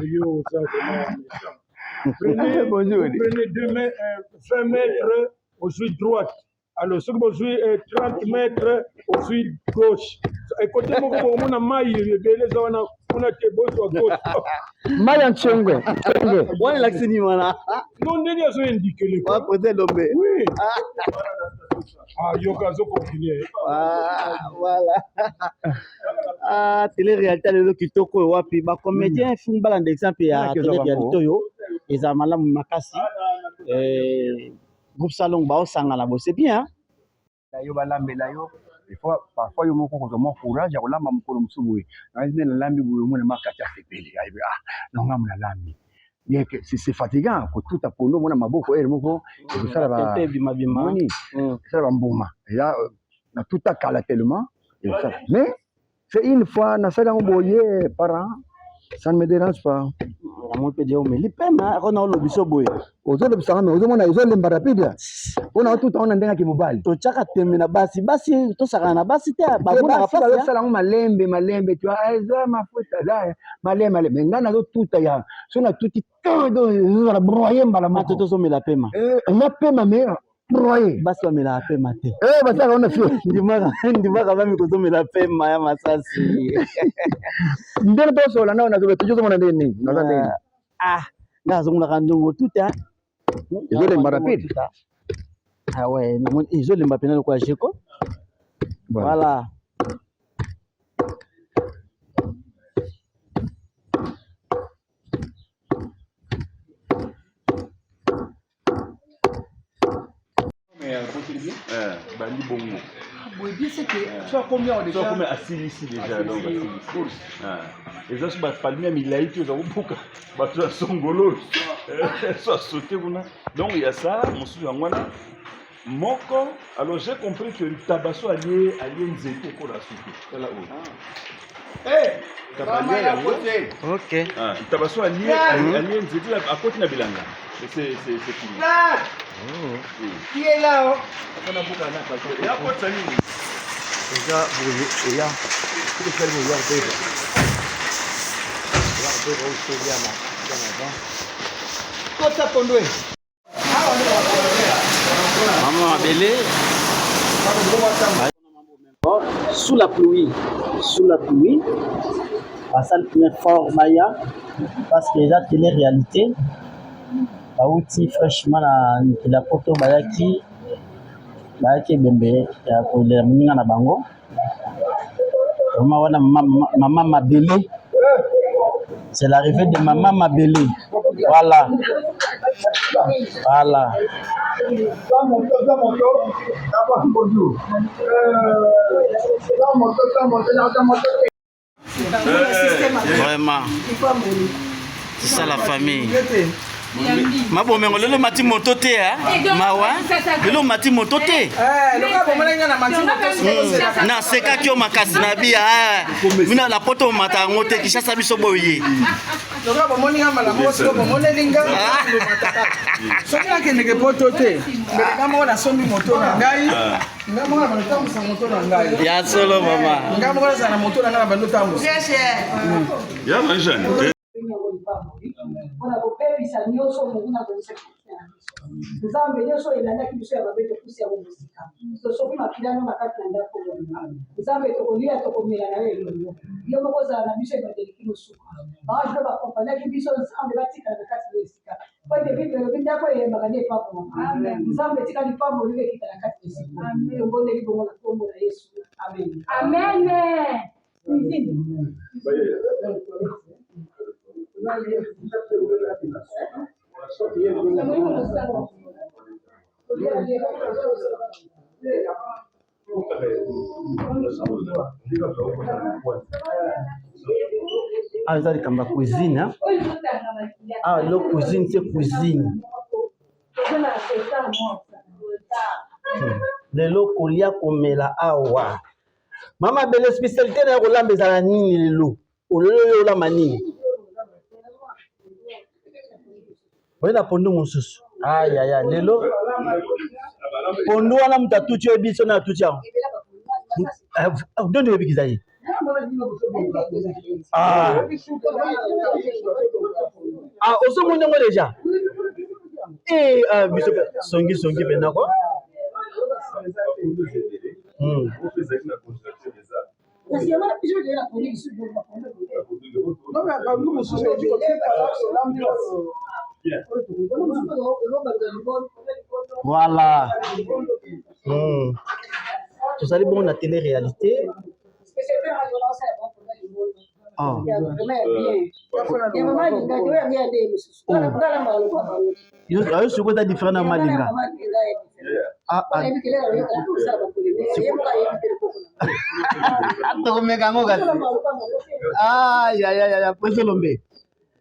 20 mètres au sud droite. Alors, ce que vous jouez 30 mètres au sud gauche. Et côté mon a maille, kuna te boso wa Maya Nchengwe. Wana laksini wana. Non ndenge azo indiquer le Wa côté lombe. Oui. Ah yoka zo continuer. Voilà. Télé-réalité lelo kitoko wapi ba comédien film bala d'exemple ya télé-réalité yo eza malamu makasi. Groupe Salon ba osanga bo c'est bien. Yo balambela yo. Des fois, parfois, il y a mon courage, il y a un peu de souboui. Il y a un lambi où il y a un peu de ah, non, non, lambi. Bien que c'est fatigant, que tout a pour nous, on a beaucoup, et ça va. Ça va mboma. Et là, on a tout à caler tellement. Mais, c'est une fois, on a fait un boyer par an. Ça ne me dérange pas. On peut dire, mais les peines, on a le biseau boy. Aux autres, ça me dit, on a besoin de rapide. On a tout le temps, on a un qui vous balle. Tu as terminé basi, tout ça, on a basi, tu as pas de malembe, tu as ma faute, malembe, mais on a tout à l'heure. Si on a tout, on a broyé, on a tout la paiement. On a paiement, mais broyé. Basi, on a la paiement. Bah ça, on a fait. Dis-moi quand même que tu as la paiement, ya masasi. Ndele boso, là, on a toujours mon année. Ah, là, on a rendu tout, hein. Ils ont les rapides. Ah ouais, ils ont les mapinales quoi, Jeko. Voilà. Bandi bongo. Oui, bien c'est que tu as combien déjà? Tu as combien assis ici déjà donc et ça c'est pas bien milai tu as beaucoup bah tu as songolo soit sauté donc il y a ça monsieur Angwana moko alors j'ai compris que le tabasso allié nzete pour la soupe là haut Ok. Tabasso allié nzete à côté na bilanga c'est fini. Qui est là? On a beaucoup à et à côté ça nini déjà vous et là tout faire vous voir bébé Kota Pondwe. Maman Abélé sous la pluie ça le premier fort Maya parce que déjà télé-réalité Aouti fraîchement la photo bayaki bembe ya kolela mninga na bango maman Mabélé c'est l'arrivée de maman Mabélé voilà vraiment c'est ça la famille. Mabo mengo lelo mati moto te mawa lelo mati moto te na seka kio makasi na bia mina la poto mata ngote kisha sabiso boye loka bomoni nga malamu so bomoni linga soki nakendeke poto te nga moko nasombi moto na ngai nga moko na bandotambusa moto na ngai ya solo mama nga moko nazala na moto na ngai na bandotambusa ya majane mpona kopebisa nyonso motu na komisakisa na biso nzambe nyonso elandaki biso ya mabe tokusi yango mosika tosoki makilano na kati na ndako nzambe tokolia tokomela na yo elongo yo moko ozala na biso ebandeliki mosuka bange mpe bakompanaki biso nzambe batikala na kati na esika po ete bible elobi ndako eyembaka nde epambolama nzambe etikali pamboli ekita na kati na esika tombondeli bongo na kombo na yesu amen. Ah, ça comme la cuisine, hein? Ah, la cuisine, c'est cuisine. Le loko lia komela awa. Mama belle spécialité na kolamba za nini lelo? Ololo la manini. Wena pondu mususu. Aïe aïe aïe, lelo. Pondu wana mtatuchi ebiso na tuchi yango. Donne le bikizayi. Ah, oso monde ngo déjà. Biso songi pena quoi. Non, mais nous, nous sommes Voilà. Vous allez bon la télé-réalité. Ah. Yo suko ta différent na malinga. Ah ah. Ato mega ngoga. Ah ya pose lombe.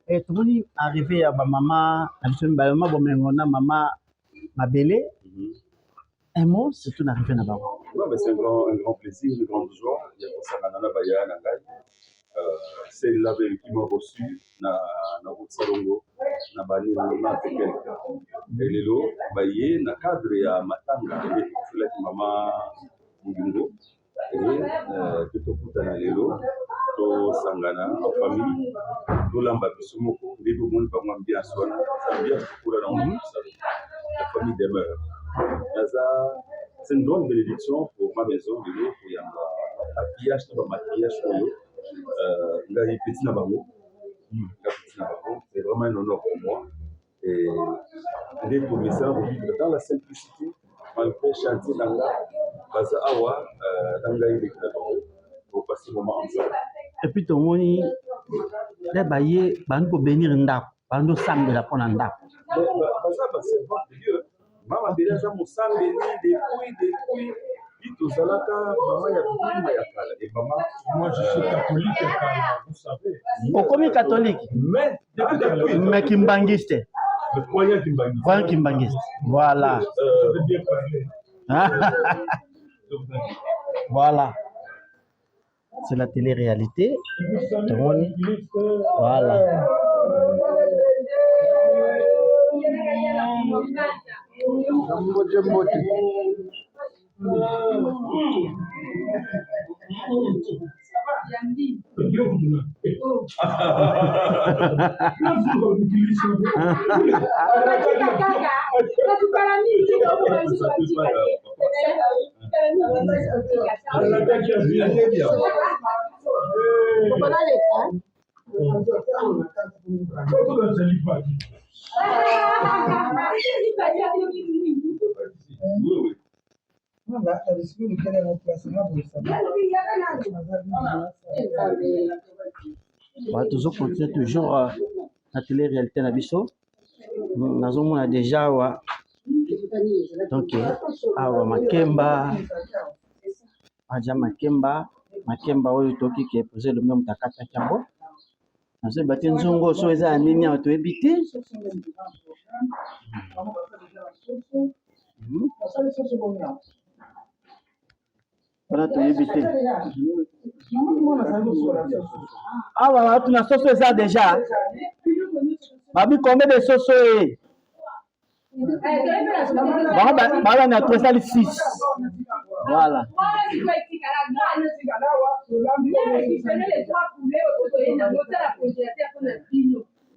Et tout le monde arrivé à ma maman, à maman bomengona maman mabele. Un mot, c'est tout arrivé là-bas. Ouais, c'est un grand plaisir, une grande joie. Il y a ça nana baya nangai. C'est là qui m'a reçu na Salongo na bani na tekel. Et lelo baye na cadre ya matanga et fula mama Mugingo. Et tout kutana lelo to sangana en famille. To lamba bisumoko ndebo mon ba mwa bien sona. Ça bien pour la famille demeure. C'est une grande bénédiction pour ma maison, pour maquillage, c'est vraiment un honneur pour moi. Et d'être commissaire de vivre dans la simplicité, malgré chantier dans pour passer le moment ensemble. Et puis, tout le monde, les baillés, ils bénir un dap, ils samedi la pour un dap. C'est bon Dieu. Maman déjà mon sang depuis tout ça là maman et maman moi je suis catholique vous savez. Oh comme catholique mais kimbangiste. Croyant kimbangiste. Voilà. Je veux bien parler. Voilà. C'est la télé-réalité. Voilà. Toujours continuer toujours la télé-réalité na biso. Nous avons déjà donc Makemba aja Makemba oyo toki qui est posé le même takata kango. Nous avons battu nzongo so eza nini to ebité. Voilà to ebité. Ah voilà, tu as sauce ça déjà. Babi combien de sauce est? Bah on a trouvé ça le 6. Voilà.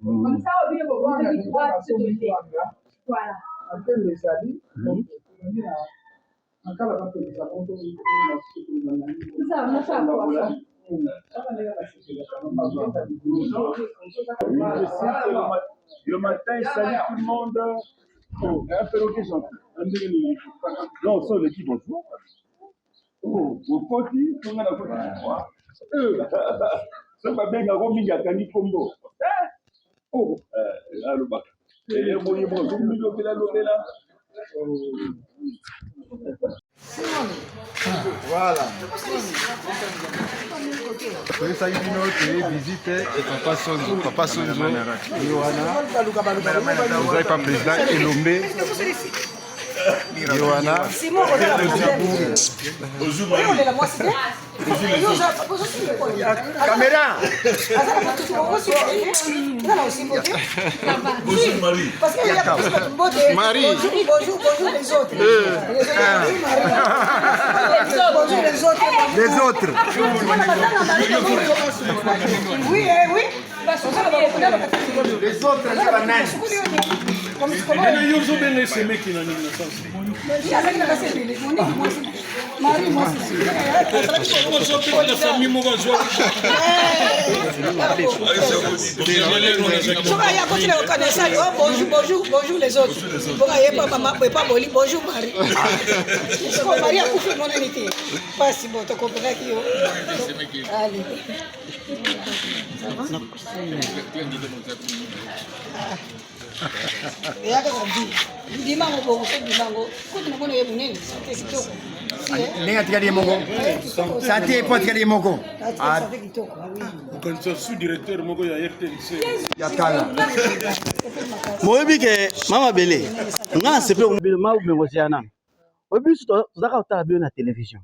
Comme ça, on vient de voir voilà. Le matin, il salue tout le monde. Oh, un perroquet gentil. Non, ça, l'équipe, bonjour. Oh, au côté, on a la côté. Ça va bien, il y a Kani Kombo. Oh, là, le bac. Et bon, il y a là. Voilà. Vous savez, tu visite et Papa Sonzo. Papa Sonzo, Yohana. Vous n'avez pas président Elombe. Yohana. Caméra. Bonjour Marie. Marie. Bonjour les autres. Les autres. Oui, oui. Les autres, Bonjour les autres. Bonjour Marie. Marie a coupé mon amitié. Pas si bon, tu comprends qui est. Allez. Nenga tikali moko. Santé po tikali moko. Quand sous-directeur moko ya RTNC. Ya kala. Moyebi ke mama bele. Nga sepe ma ou mengosiana. Oyebi so zaka otala bio na télévision.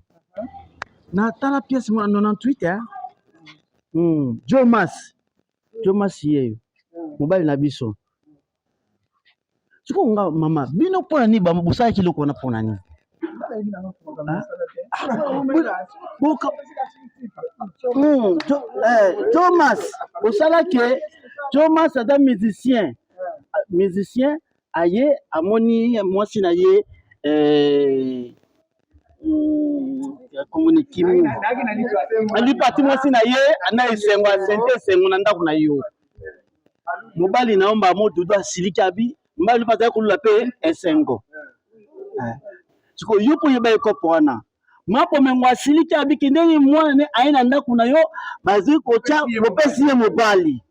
Na tala pièce mo 98 hein. Jomas yeyo. Mobile na biso. Siko nga mama bino pona ni ba mbusa kiloko na pona ni. Thomas osala ke Thomas est un musicien aye amoni mwasi na ye communiquer ali parti mwasi na ye ana esengo sente esengo na ndako na yo mobali naomba modudu asilika bi mbali pata kulula pe esengo siko yupo yeba ekopo wana mapo mengo asilika bi kindeni mwana ne aina ndako na yo bazi kocha bopesi ye mobali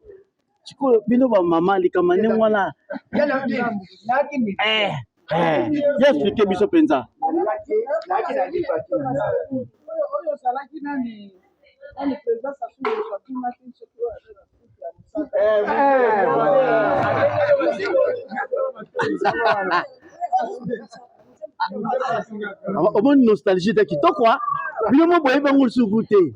siko bino ba mama likamane mwana expliquer biso penza Omoni nostalgie de kitoko kwa bino mo boye bango sukuté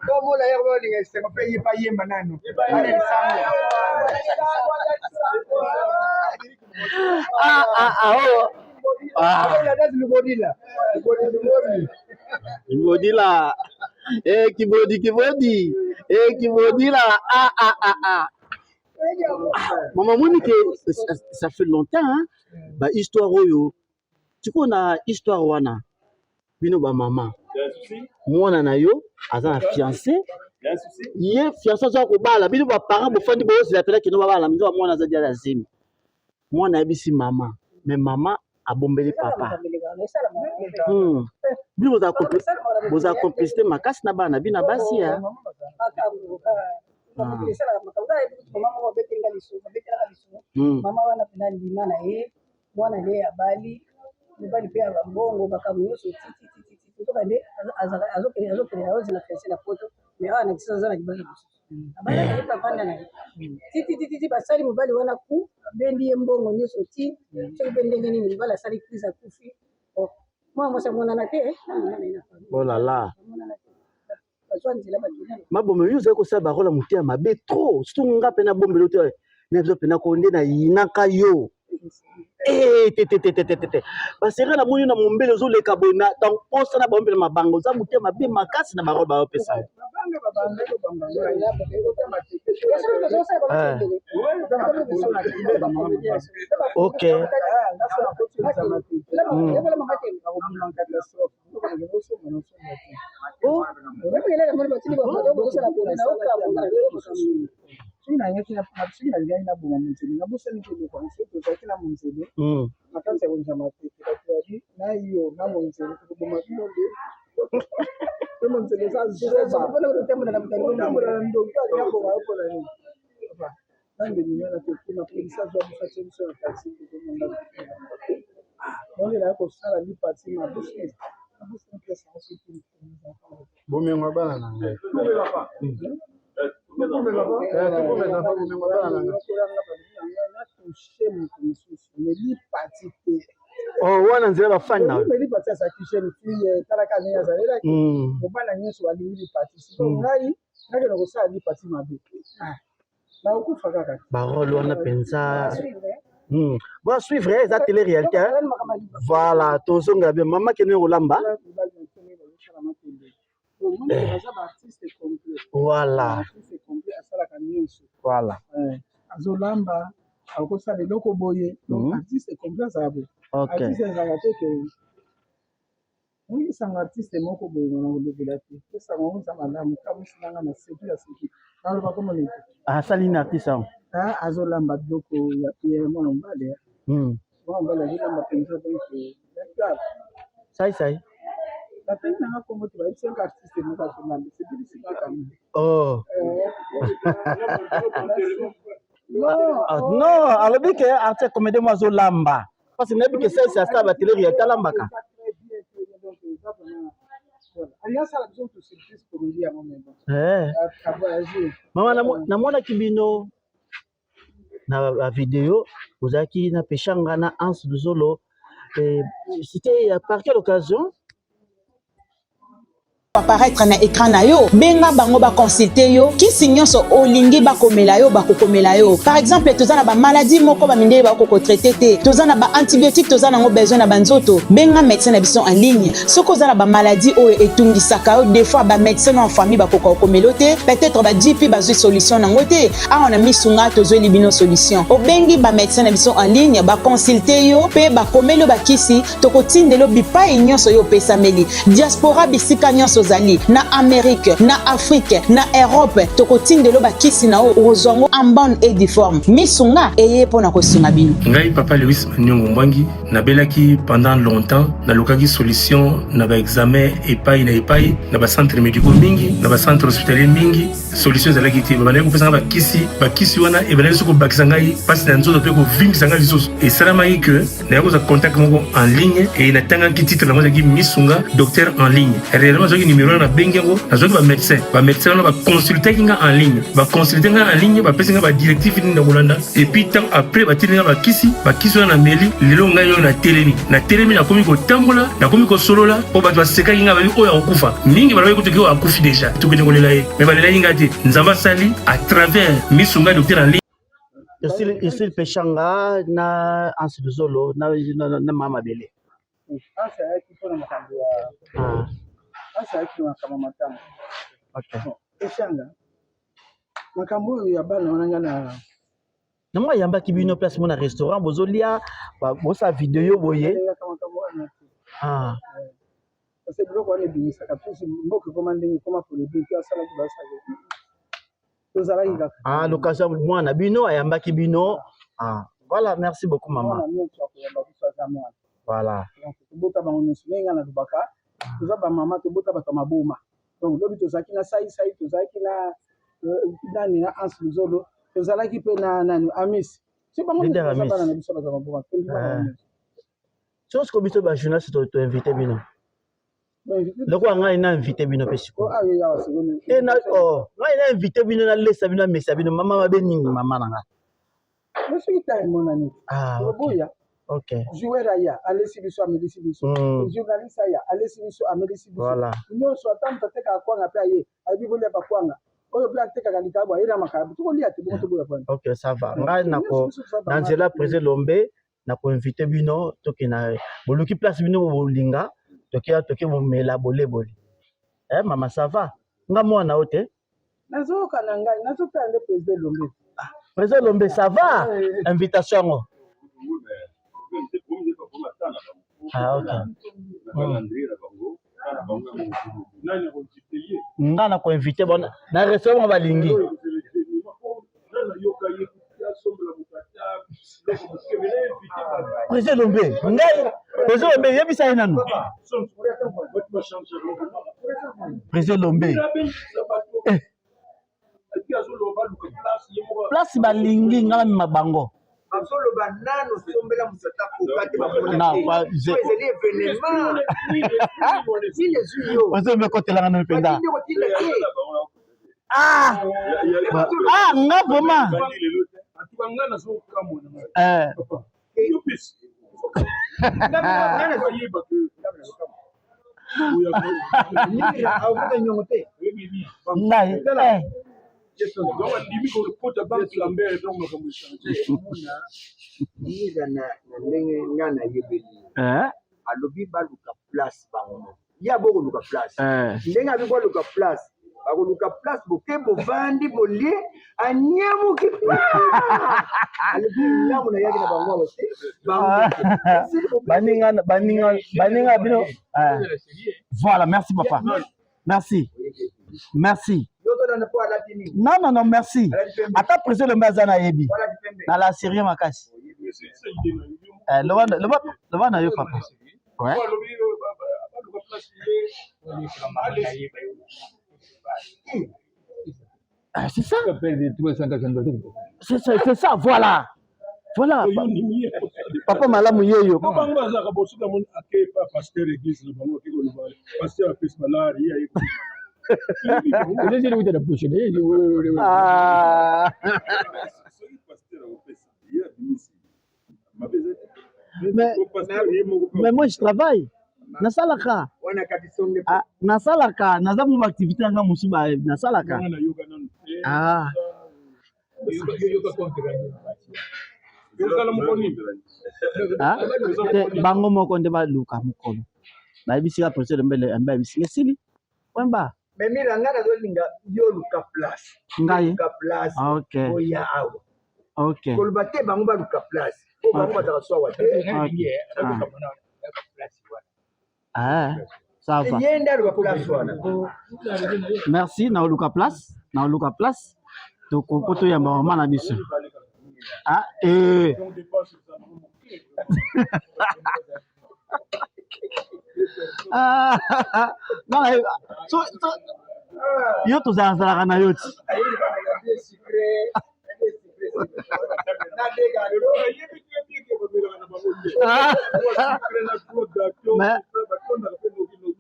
Como la herbo ni se mo paye paye manano. Kibodila kibodila Maman Monique, ça fait longtemps hein ba histoire oyo tu connais histoire wana bino ba maman mwana na yo aza fiancé ye fiancé za ko bala bino ba parents bo fandi bo se appela kino ba bala mzo mwana za dia lazimi mwana yebisi mama mais maman abombeli papa bino boza complicité makasi na bana bina basi ya mama wana pena ndima na ye mwana le abali mobali pe abongo bakamuyoso titi to kande azokele na fese na foto mais ana kisa zana kibali abana ye papa na titi basali mobali wana ku bendi ye mbongo nyoso ti so bendenge nini mobali asali kriza kufi mwa mosa mwana na te oh là là mabombe yuze ko sa barola mutia mabe trop surtout nga pena bombe lote na biso pena ko nde na yinaka yo te basera na moni na mombele zo leka bona donc posa na bombe na mabango za mutia mabe makasi na barola ba opesa OK Bomengo bana na ngai. Oh, wana nzela bafani na. Barolo wana penza. Bon, suivre les télé-réalité. Voilà, tozonga bien maman kene olamba. Voilà. Voilà. azolamba akosala eloko boye donc artiste complet azala boye artiste ezalaka te ke oyisanga artiste moko boye na kolobela te pesanga ngo eza malamu kamosinanga na seki ya seki naloba komona ete asali na artiste yango azolamba biloko ya pierre mwana mobale mwana mobale azolamba mpenza donc grave sai bapengi nanga kongo te bayebisenga artiste moko azolamba sebilisika kami non alobi ke artiste comédie mo azolamba parce que nayebi ke sese asala bateleri etalambaka mama namonaki bino na video ozalaki na peshanga na Anse Luzolo c'était par quelle occasion apparaître na écran na yo benga bango ba consulter yo kisi nyonso olingi bakomela yo bakokomela yo par exemple tozana ba maladie moko ba mindele ba koko traiter te tozana ba antibiotique tozana ngo besoin na banzoto benga médecin na biso en ligne soko zana ba maladie o etungisaka yo des fois ba médecin en famille ba koko komelo te peut-être ba GP ba solution na ngote a on a misunga tozo libino solution obengi ba médecin na biso en ligne ba consulter yo pe ba komelo ba kisi tokotindelo bipa nyonso yo pesa meli diaspora bisika nyonso zali na Amérique na Afrique na Europe tokotindelo ba kisi na ozongo en bonne et due forme misunga eye pona ko singa bino ngai papa Lewis Manyongo Mwangi na belaki pendant longtemps na lokaki solution na ba examen epai na ba centre médicaux mingi na ba centre hospitalier mingi solution zalaki te ba ko pesa ba kisi wana e bana soko bakisa ngai parce na nzoto pe ko vingisa ngai lisusu et salama yi que na ko za contact moko en ligne et na tanga ki titre na mo zaki misunga docteur en ligne réellement zaki numéro na bengengo na zaki ba médecin na ba consulter kinga en ligne ba pesa nga ba directive ni na Bolanda et puis tant après ba tilinga ba kisi wana na meli lelo ngai yo na telemi na komi ko tambola na komi ko solola po ba seka kinga ba oya okufa mingi ba ko teki akufi déjà to kene kolela ye mais ba lela inga te nzamba sali à travers misunga docteur en ligne ici peshanga na Anse Luzolo na mama bele asa yaki pona makambo ya asa yaki makambo matano peshanga makambo ya bana wananga na moi yambaki bino place mona restaurant bozolia bosa video boye parce que biloko wana ebimisaka plus mboka ekoma ndenge ekoma polémique asalaki basala tozalaki kaka l'occasion mwana bino ayambaki bino voilà merci beaucoup maman voilà tobota bango nyonso ndenge nga nalobaka toza bamama tobota bato ya maboma donc lobi tozalaki na sai tozalaki na nani na Anse Luzolo tozalaki mpe na nani Amis si bango bana na biso bato ya maboma chose ko biso ba journaliste to invité bino loko ngai na invité bino pe siko ngai na invité bino na lesa bino mesa bino mama mabe nini mama nanga monsieur kita monani boya OK joueur aya alesi biso amelisi biso journaliste aya alesi biso amelisi biso voilà nyonso atamta teka kwanga pe aye abi bolia ba kwanga oyo bla teka kalikabo ayira makabu tukolia te bongo toboya kwanga OK ça va ngai nako na nzela président Lombe nako invité bino tokina boluki place bino bolinga toke bomela boleboli mama ça va nga mwana ote nazoka na ngai nazotande président Lombe président Lombe ça va invitation ngo OK nga na ko inviter bona na restaurant balingi président Lombe ngai président Lombe yebisa ye nanu président Lombe place balingi nga mabango azoloba nano sombela musata kokate bakotelanga no mpenza nga vraiment ndenge nyana yebeli alobi baluka place bango ya boko luka place ndenge abi kwa luka place bakoluka place boke bovandi bolie anyamuki alobi lamu na yaki na bango awa te baninga bino. Voilà, merci papa. Merci. Merci. Non, merci. Attends, président le Mazana Ebi. Dans la série Makasi. Le va na yo papa. Ouais. C'est ça. C'est ça, voilà. Voilà. Papa malamu yeyo. Mais moi je travaille. Nasalaka. Nasalaka. Naza mon activité nga musuba nasalaka. Ah. Bango moko nde baluka mokolo. Bayebisika président mbele bayebisi esili. Wemba. Mais miranga na zolinga yo luka place. Ngai. Luka place. Okay. Oya awa. Okay. Kolbate bango ba luka place. O bango ba tara swa wate. Ah. Ça va. Yenda luka place wana. Merci na luka place. Na luka place. Donc poto ya mama na biso. Ah non, so yo tozalaka na yo ti.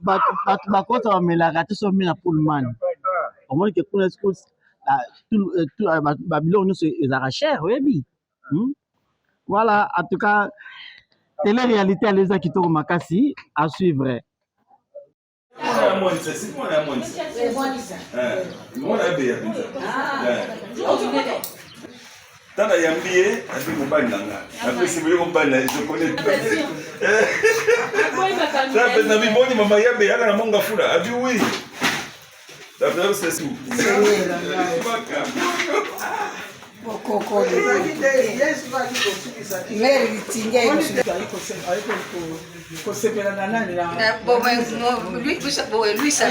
Bato bakota bamelaka te so mina pullman. Omoni ke kuna schools babiloko nyonso ezalaka cher oyebi. Voilà, en tout cas, télé-réalité à l'ESA Kitoko Makasi à suivre. Tana yambie ati mobali nanga. Après c'est mieux mobali je connais tout. Ça fait na biboni mama yambe yaka na monga fula. Adi oui. D'après c'est tout. Koko Mary Tinga kosepela na nani na lui ça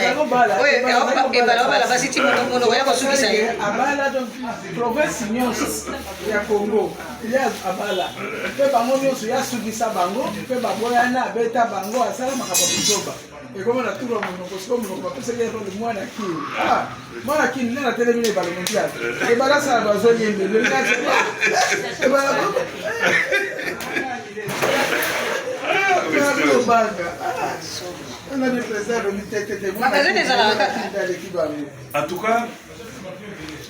abala donc province nyonso ya Congo ya abala pe bango nyonso ya sukisa bango pe baboyana abeta bango asala makaba bizoba ekoma na turo monoko siko monoko pesa ya ro mwana kini mwana kini na telemine balo mondial e bala sa bazo yembe le ngati e bala en tout cas,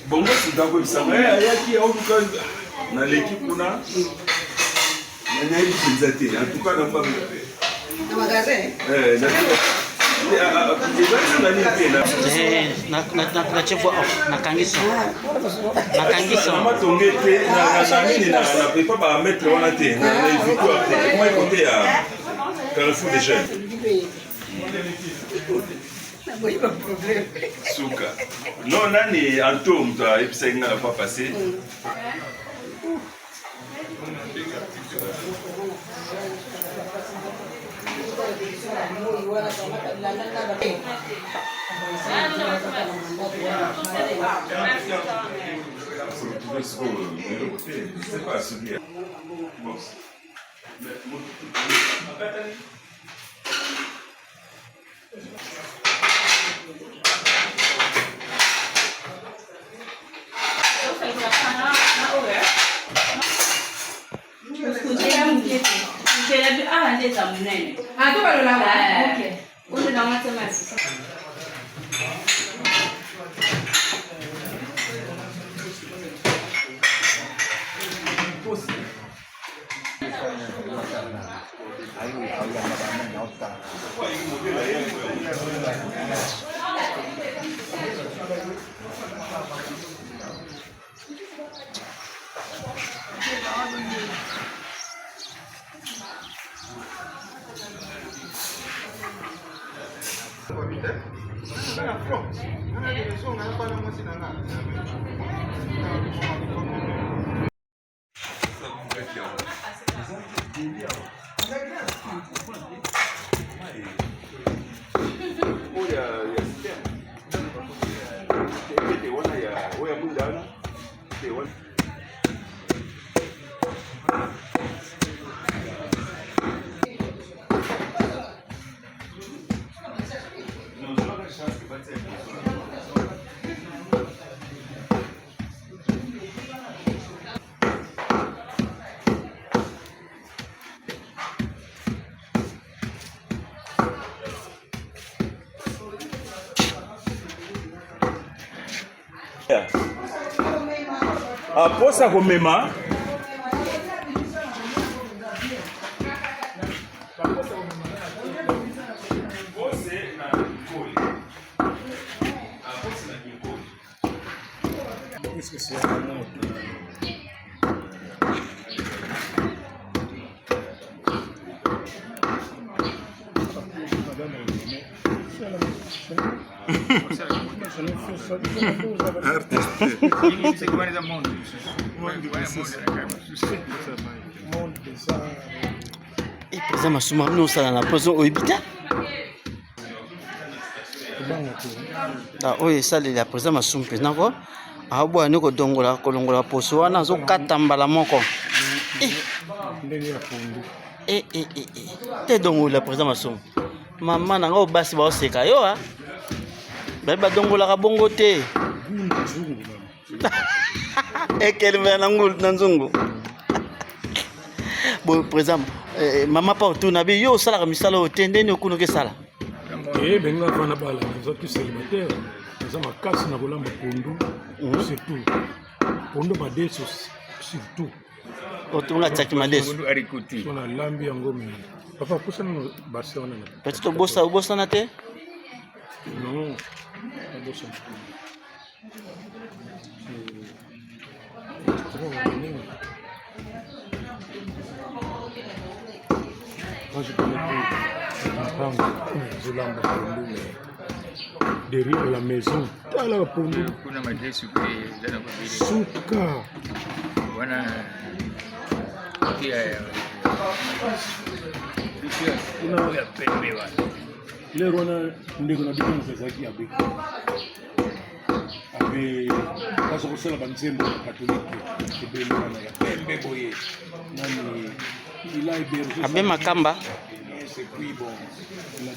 bon, c'est d'abord ça. Il y a qui a dans l'équipe qu'on a. Il y a une en tout cas, dans le magasin. Carrefour des jeunes. Souka. Non, nani Antom, tu as épicé n'a pas passé. C'est pas celui. Aposa komema Président Massouma, nous sommes dans la prison au Ibita. Oui, ça, c'est la président Massouma. Président quoi? Ah, bon, nous avons dongola poso, on a zo katambala moko. T'es dongola président Massouma. Maman n'a pas basi ba oseka yo ah. Ba dongola bongo te. Quel menangul nanzungu. Bon, président, maman pas autour na bi yo sala misala otende ni okuno ke sala. Benga vana bala, nous autres célibataires, nous avons casse na bolamba pondu, surtout. Pondu madeso surtout. Otunga tsaki madeso. Pondu arikoti. On a lambi yango mi. Papa kusa no Barcelona. Petit bossa na te? Non. Bossa. Moi je connais derrière la maison, dans la pondu. Souka. Voilà. Les Rona, nous avons des zaki avec. Avec parce que c'est la bande catholique, il a hébergé. Abe Makamba. C'est puis bon, il a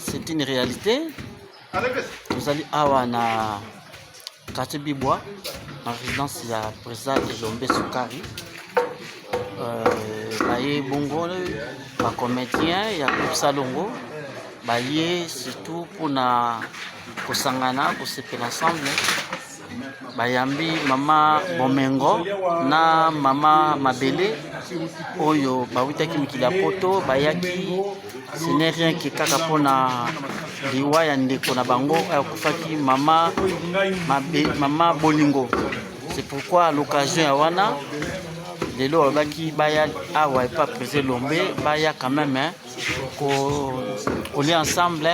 c'est une réalité. Vous allez avoir na quartier Bibois, en résidence il y a président Elombe Soukari. Baye bongo ba comédien ya groupe Salongo baye surtout pour na kosangana kosepela ensemble bayambi mama Bomengo na mama Mabele oyo bawitaki mikili ya poto bayaki ce n'est rien que kaka pona liwa ya ndeko na bango akufaki mama Bolingo. C'est pourquoi à l'occasion ya wana lelo olobaki baya awa et pas président Lombe baya quand même on est ensemble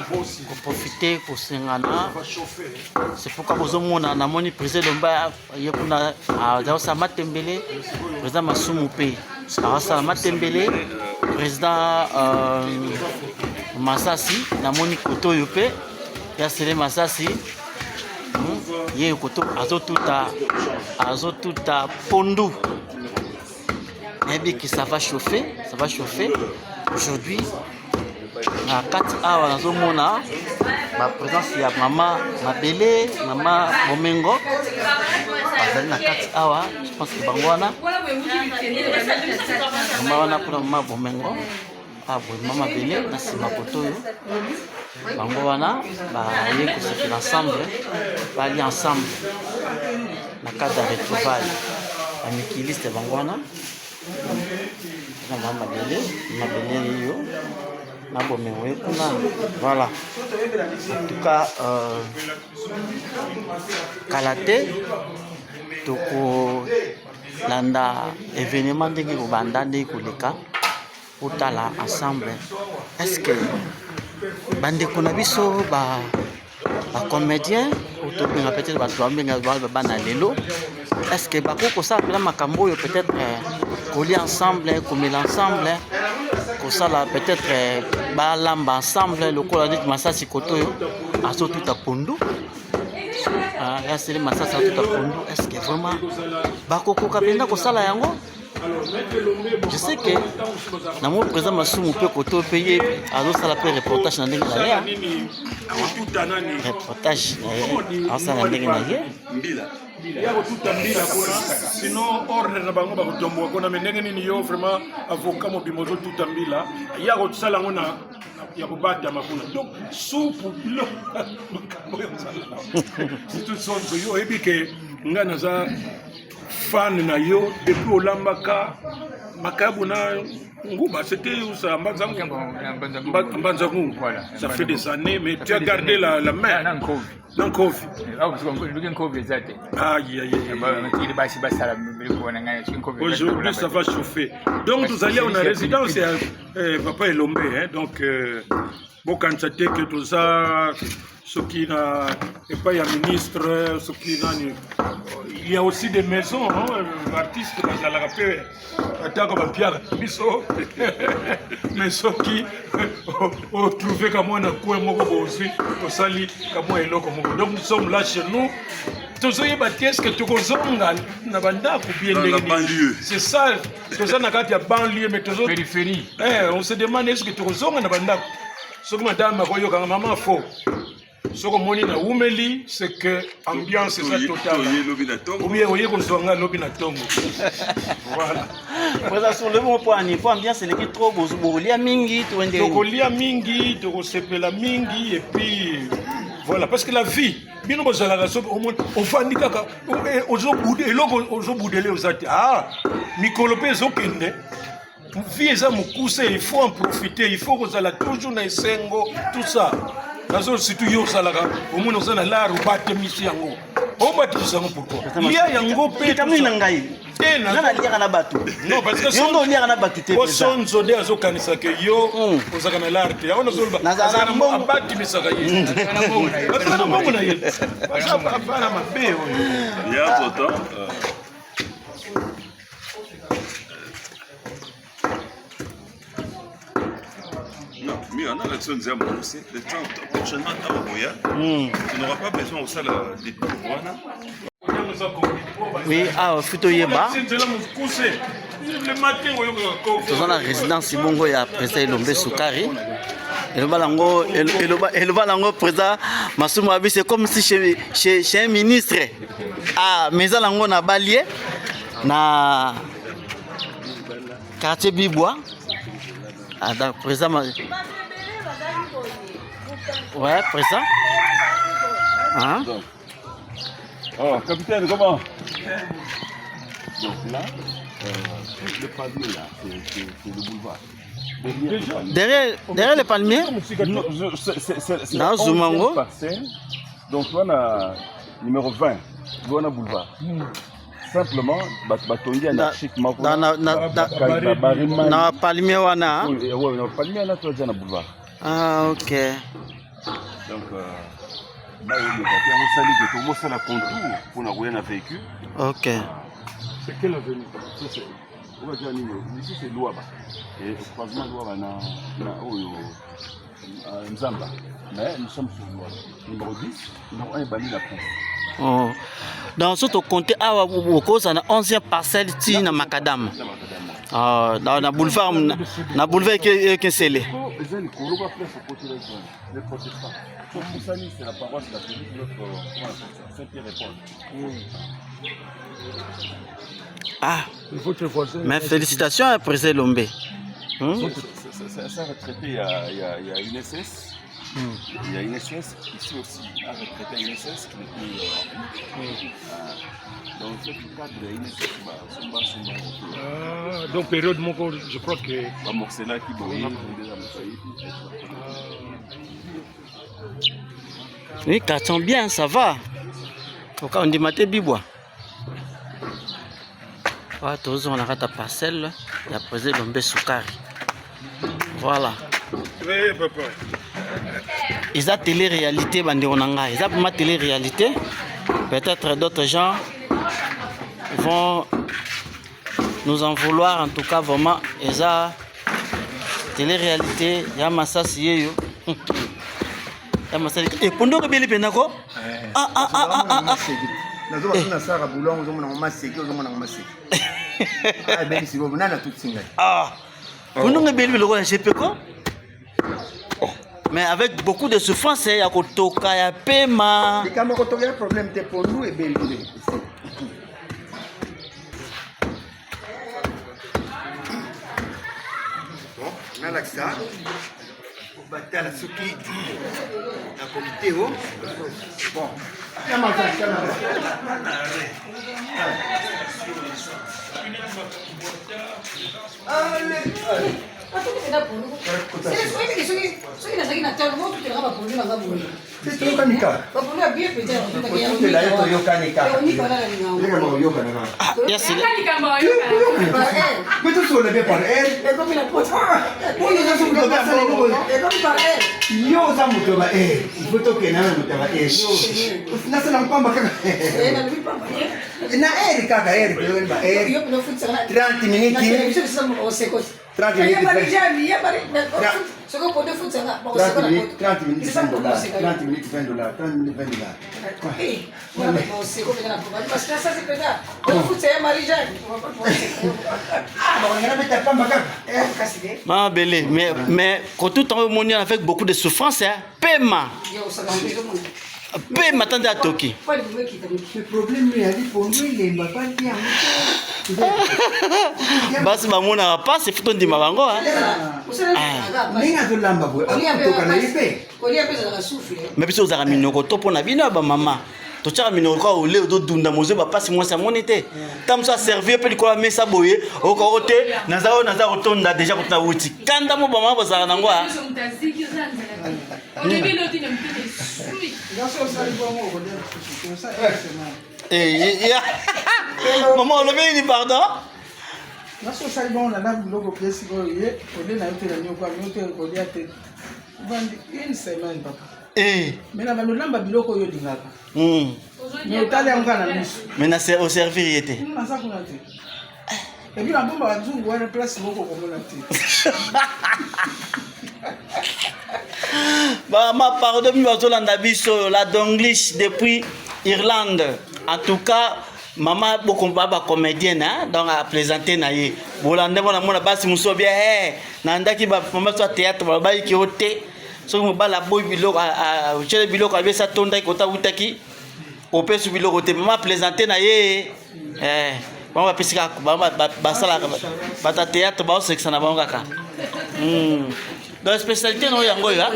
pour profiter pour singana. C'est pourquoi bozomona na moni président Lombe yekuna a matembele président Massouma pe a matembele président Masasi na moni koto yope ya sele Masasi ye koto azotuta pondu. Et bien que ça va chauffer aujourd'hui à 4 heures dans le monde ma présence il y a maman Mabele maman Bomengo à 4 heures je pense que bangwana maman pour maman Bomengo ah bon maman Mabele na sima koto yo bangwana ba yeko se ensemble ba aller ensemble na cadre de retrouvailles amicaliste bangwana na Mabele yo Voilà. En tout cas, Kalaté, toko landa événement ndenge kobanda nde koleka otala ensemble. Est-ce que bandeko na biso ba comédien ou peut-être ba toambenga ba na lelo, est-ce que bakoko ça pela makambo yo peut-être coller ensemble, komela ensemble, ko sala peut-être ba lamba ensemble lokola dit masasi kotoyo aso tout a pondu. Ah, là c'est le massage tout a pondu. Est-ce que vraiment bakoko kapenda ko sala yango? Je sais que dans mon présent Masumu peut koto payer azo sala pe reportage na ndenge na ya. Reportage na sala ndenge na ye. yako tutambila kuna sino ordre na bango bakutomboka kuna ndenge nini yo vraiment avocat mobimozo tutambila yako tsala ngona ya kubata makuna donc soupe lo moyo tsala c'est tout son yo ebike ngana za fan na yo depuis olambaka makabu na Ngouba, c'était où ça? Mbanzangou. Voilà. Ça fait des années, mais tu as gardé la main. Dans Kofi. Aïe, aïe, aïe. Aujourd'hui, ça va chauffer. Donc, nous allons en résidence, Papa Elombe. Donc, Bokanchate, que tout ça, ce qui n'a pas un ministre, ce qui n'a. Il y a aussi des maisons, artistes, dans la rapée. Mais ceux qui ont trouvé comme on a quoi aussi au sali comme on est là comme donc nous sommes là chez nous tous les bâtisses que tu consommes na banda pour bien la banlieue c'est ça tout ça na kati ya banlieue mais tous périphérie on se demande est-ce que tu consommes na banda ce que madame makoyo quand maman faux ce que moni na umeli c'est que ambiance c'est ça totale ou bien oye ko zonga lobi na tongo voilà voilà sur le bon point niveau ambiance c'est qui trop bolia mingi to ndenge to kolia mingi to sepela mingi et puis voilà parce que la vie bino bozala raso on fandi kaka ozo boudé eloko ozo boudele ozati mikolo pe zokende vie eza mukuse il faut en profiter il faut kozala toujours na esengo tout ça nazo surtout yo salaka au moins on a l'art ou battre mission yango on battre sango pourquoi il y a yango pe tamini na ngai na liaka na batu non parce que yondo liaka na batu te person zode azo kanisa ke yo ozaka na l'art ya ona zolba nazaka na mo battre misaka yi na mo na yi basa para mabe oyo ya toto Mais on a l'action de annoncé. Le temps prochainement à Moya, tu n'auras pas besoin au salle des oui, Futo Yeba. Dans la résidence Ibongo ya président Elombe Soukari. Eloba lango président Masumu Abi c'est comme si chez un ministre mais lango na balier na quartier Bibois. Dans président ouais, présent. Hein? Oh, capitaine, comment? Donc là, le palmier là, c'est le boulevard. Derrière le palmier? Dans Zumango. Donc là, on a numéro 20, on a boulevard. Simplement, batongi anarchique na palmier wana. Oui, na palmier là, tu as na boulevard. Ah, ok. Donc, là, on a la contour pour nous un véhicule. Ok. C'est quelle avenue? Ici, c'est Louaba. Et au croisement Louaba, Nzamba. Mais nous sommes sur Louaba. Numéro 10, nous avons banni la presse. Oh. Dans ce compte, on a 11e parcelle na Macadam. Dans le boulevard, qui est scellé. C'est la paroisse catholique de Saint-Pierre-et-Paul. Ah, mais félicitations à président Lombe. Ça retraité, il y a une SS. Il y a une SS ici aussi, un retraité à une SS qui n'est plus en vie. Donc, ce cadre de une SS, donc, période, je crois que. C'est là qui Oui, carton bien, ça va. Au cas où on dit maté bibois. Voilà, tous on a ta parcelle. Il y a posé l'ombe soukari. Voilà. Oui, papa. Ils ont télé-réalité, ils ont pas télé-réalité. Peut-être d'autres gens vont nous en vouloir, en tout cas, vraiment. Ils ont télé-réalité, il y a Massassi. Et pendant que Béli Penako, mais avec beaucoup de souffrance, il y a Kotoka, il y a Pema. Il y a un problème de Pondou et Béli. Bon, on a l'accès. Batala Suki, la comité. Bon, il y a un mais quand tout en monde avec beaucoup de souffrance, Pema. Pema, attendez à Toki. Le problème, il y a des Pondou, il est pas bien. Basi bamona pas c'est futon di mabango mais biso za minoko to pona bino ba mama to tshaka minoko o le do dunda mozo ba pasi moi ça monité tam ça servir pe likola mesa boye o ko te naza otonda déjà ko ta wuti kanda mo ba mama bazala nango maman, on le dit pardon. Une semaine, papa. Mais là, nous l'avons biloko yo dingaka. Mais utali anga na miso. Mais na au servir était. Na sa kuna te. Et puis la bombe va zungu wana place boko komona te. Bah ma pardon mi bazolanda biso la Donglish depuis Irlande. En tout cas, maman beaucoup baba comédienne donc a présenté na ye. Bolande mona mona basi muso bien nandaki ba maman soit théâtre ba ki hoté. So mo bala boy biloko a chele biloko a besa tonda ko ta utaki. O pesu biloko te maman présenté na ye. Maman pesika maman basala ba ta théâtre ba sexa na bango kaka. Dans la spécialité non yango ya.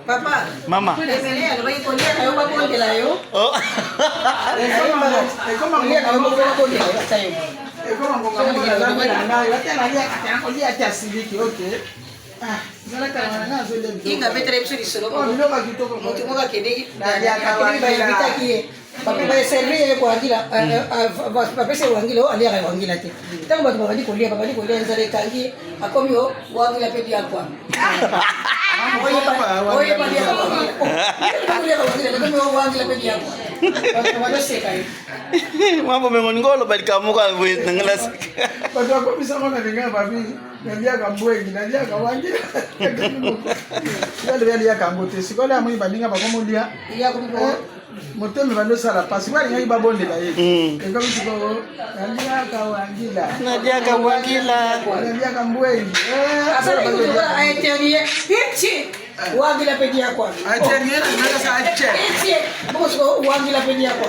Papa. Mama. Inga betere biso lisolo ko mutu moka kende bakitaki bape baservi ko angila bape se wangila ali ya wangila te tango bato babadi kolia nzale kangi akomi o wangila pe dia kwa oye ba dia wangila pe dia kwa bato seka mambo mengongolo balikamuka ngala bato akomisa mona ninga babi nalia kambwengi nalia kawangi nalia kambote sikola amui balinga bakomolia ya kubibo moteme bandosala pasi balinga ibabondela ye ekomi siko nalia kambwengi asala kutoka aeterie pichi wangila pedi yako aeterie na sa ache pichi boko wangila pedi yako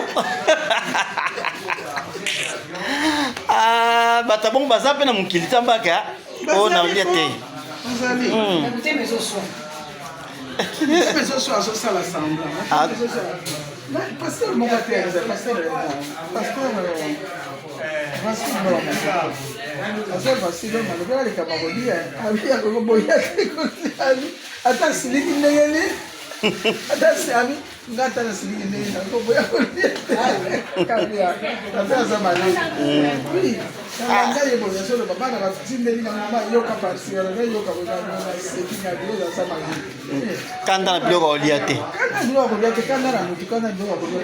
batabongo baza pe na mokili tambaka o na olia te Ozali. Écoutez mes os soirs. Mes os soirs, ça la semble. Pasteur mon pasteur Vasilo malobela leka bakolia abi akoboya ata siliki ndenge ata ami ngata na siliki ndenge akoboya kolia kabia ata za maleki oui nanga yebo yasolo baba na batindeli na mama yoka parsiyo na yoka bozana na siliki na bilo za maleki kanda na bilo kolia te kanda bilo kolia te kanda na mutu kanda bilo kolia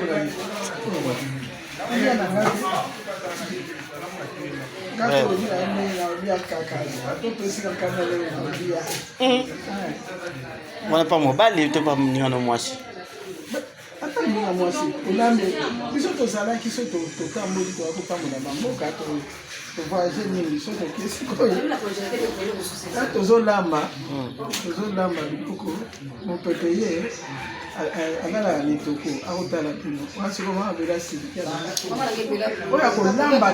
wana pa mobali to pa mningano mwasi ata mninga mwasi olambe biso tozalaki so totamboli toakotambola bamboka tovoyage mingi so tokesikoyo tozolamba biloko mopepe ye angala litoko akotala pino wasikoma abela siliki oyo akolamba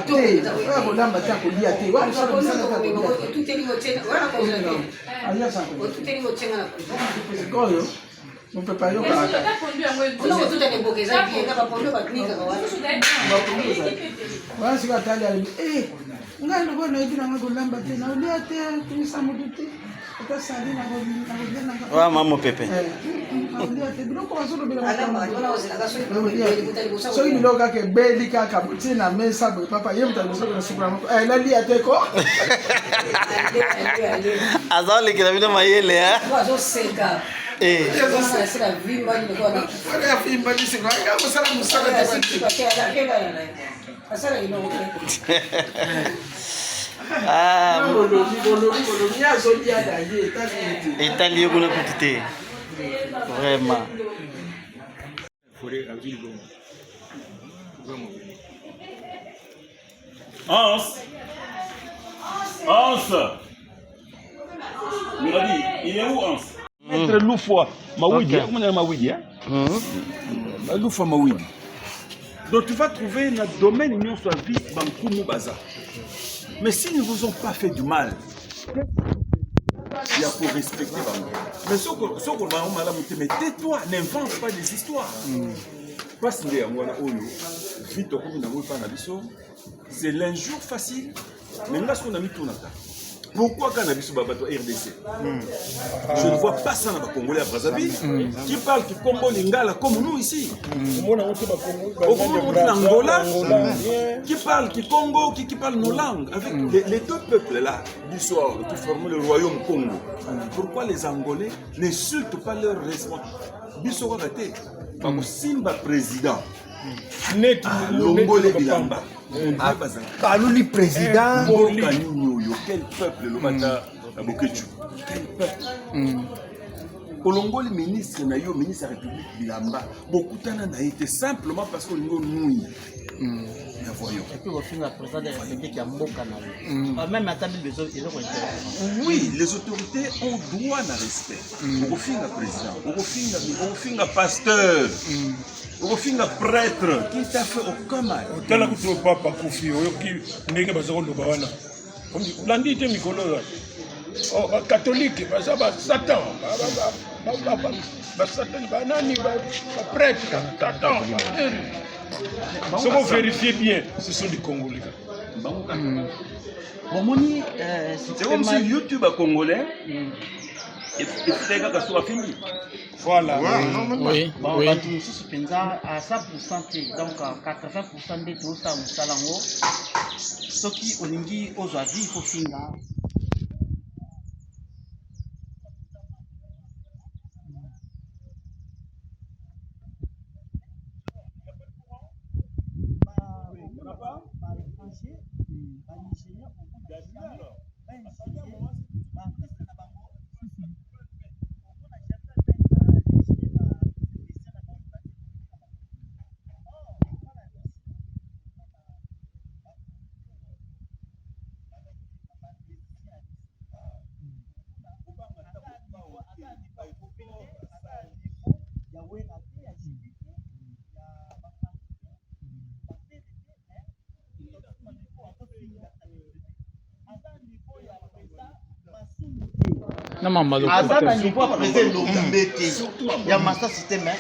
te akolia te oyo mopepe ayokaka wasiko atali alibi ngai loko nayebi nanga kolamba te naolia te komisa motu te otasali wa mama pepe soki biloko kaka ebeli kaka botie na mesa boye papa ye moto alibosoki na sukula moko nalia te ko azolekela bino mayele etali ye kuna kutu te vraiment Miradi, il est où Hans? Maître Loufoua Mawidi, comment on dit Mawidi? Loufoua Mawidi. Donc tu vas trouver notre domaine union soit vie Bankoumou Baza. Mais s'ils ne vous ont pas fait du mal, il y a pour respecter Bango. Mais ce qu'on mais tais-toi, n'invente pas des histoires. C'est l'injure facile. Mais là, ce qu'on a mis tout dans ta. Pourquoi quand on a vu ce bateau RDC? Je ne vois pas ça dans les Congolais à Brazzaville qui parlent qui combo lingala comme nous ici. Au Angola qui parle qui Congo qui parle nos langues avec les deux peuples là du soir qui forment le royaume Congo. Pourquoi les Angolais n'insultent pas leurs responsables? Biso raté par Simba président. Longolé Bilamba. Kaluli président. Quel peuple le matin à Bokechu? Quel peuple? Olongoli ministre nayo ministre de la République Bilamba. Beaucoup d'années a été simplement parce qu'on nous nouille. Et puis au final, le président de la République qui a beaucoup canal. Même à table des autres, ils ont été. Oui, les autorités ont droit à respect. Au fin président, au fin pasteur. Au fin prêtre, qui t'a fait aucun mal. Tala kuto papa Kofi, oyoki ndenge bazoko bawana. Landi te mikolo. Oh, catholique, ça va Satan. Satan, banani, prêtre, Satan. Si vous vérifiez bien, ce sont des Congolais. C'est comme si YouTube a Congolais. Et c'est quand sur la fini. Voilà. Oui. Bon, oui. À 100%, donc 80% des tout ça, nous salango. Ce qui on dit aujourd'hui, il faut finir. Aza na niveau président Mbete. Il y a master système.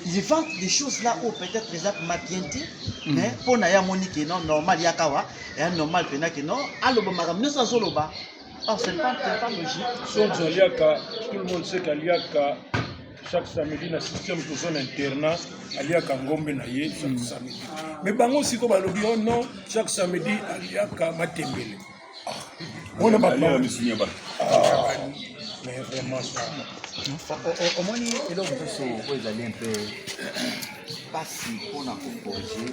Ils vendent des choses là où peut-être les apps mabienti, mais pour na monique non normal yakawa et normal pena que non. Aloba magam ne sans soloba. Oh c'est pas logique. Son Aliaka, tout le monde sait qu'Aliaka chaque samedi na système de zone internat Aliaka ngombe na ye chaque samedi. Mais bango siko balobi oh non chaque samedi Aliaka matembele. On a pas de mais vraiment ça. Au moins, il y a un peu pas si on a composé.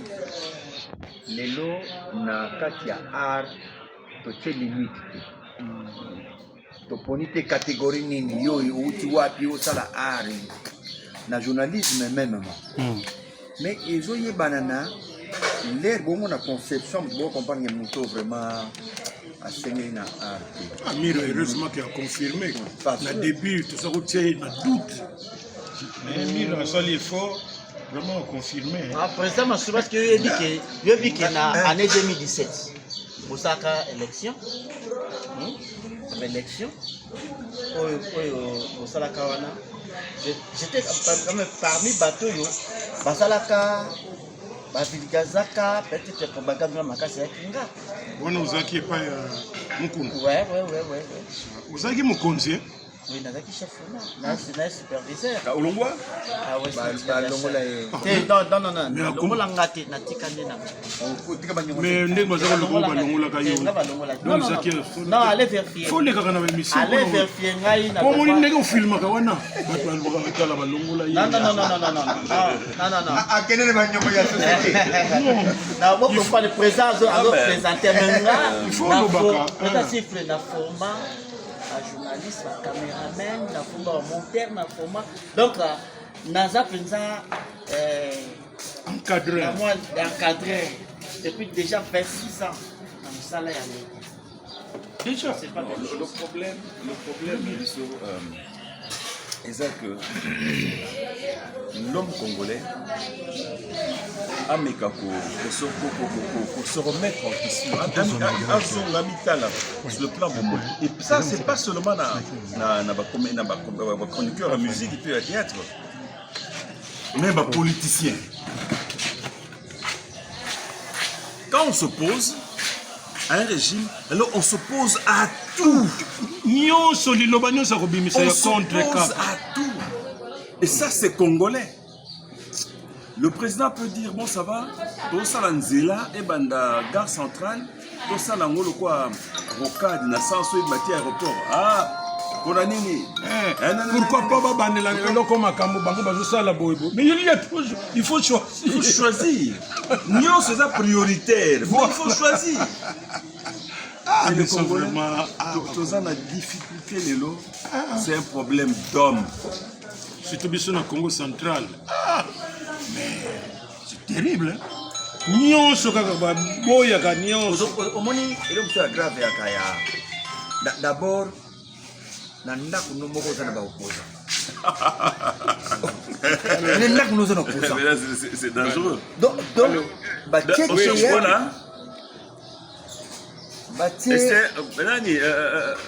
Les lots, na katia art, to te limite. To ponite catégorie nini yo uti wapi yo sala art. Na journalisme même. Mais ils ont eu banana. L'air bon on a conception, bon comprendre que vraiment. Amir, heureusement qu'il a confirmé. Le début, tout ça, il a doute. Mais Amir a fait l'effort, vraiment confirmé. Après ça, je pense que je dis que dans l'année 2017, pour ça, élection, j'étais parmi les bateaux, Bavilgazaka, peut-être que Bagabia Makasi Kinga. On nous a qui pas Mukundu. Ouais. Vous avez qui Mukundu? Oui, nous avons qui chef là. C'est superviseur. À Olongwa? Ah ouais, non. Longola ngati na tikane na. Mais ndenge bazaka longola longola kayo. Non, allez vérifier. Faut les gars na émission. Allez vérifier ngai na. Comment ndenge au film ka wana? Bato alboka metala balongola yi. Non. Akenene banyoko ya société. Na boko pas le présence alors présenter menga. Il faut le baka. Peut-être siffler na format. Journaliste, caméraman, la format monteur, la format. Donc, Naza Penza encadré depuis déjà 26 ans dans le salaire. Déjà, c'est pas le problème, c'est que l'homme congolais a pour se remettre en question, sur le plan beaucoup. Et ça, c'est pas seulement dans chroniqueur à musique et puis à théâtre, mais les politiciens. Quand on s'oppose à un régime, alors on s'oppose à tout. On s'oppose à tout. Et ça, c'est congolais. Le président peut dire, bon, ça va, tout ça, l'Anzela, et banda gare centrale, tout ça, l'angolo, quoi, rocade, naissance, et bâti aéroport. Ah, pour la nini. Pourquoi pas banela loko makambo bango bazosa la boybo. Mais il faut choisir. Il faut choisir. Nyon c'est ça prioritaire. Il faut choisir. Ah, le Congolais, tous la difficulté c'est un problème d'homme. Surtout bien dans le Congo central. Ah, mais c'est terrible. Nyon ce que boya ka nyon. Au moins il est grave ya kaya. D'abord nanda kuno moko za na ba opposa. Nanda kuno za na opposa. C'est dangereux. Donc ba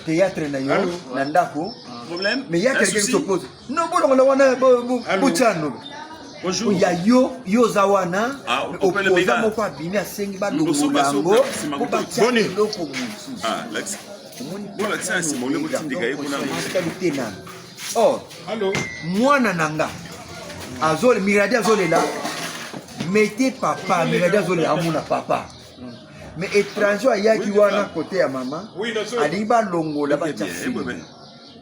théâtre na yo nanda ko problème. Mais il y a quelqu'un qui s'oppose. Non bon on wana buchano. Bonjour. Il y a yo zawana opposa moko abimi asengi ba longo bango. Ah, l'accent. Bon, l'accent, c'est mon or, moi, Nananga, Azol, Miradi Azolela, mettez papa, Miradi Azolela, mon papa. Mais étranger, il y a qui wana côté à maman, Aliba Longo, là-bas,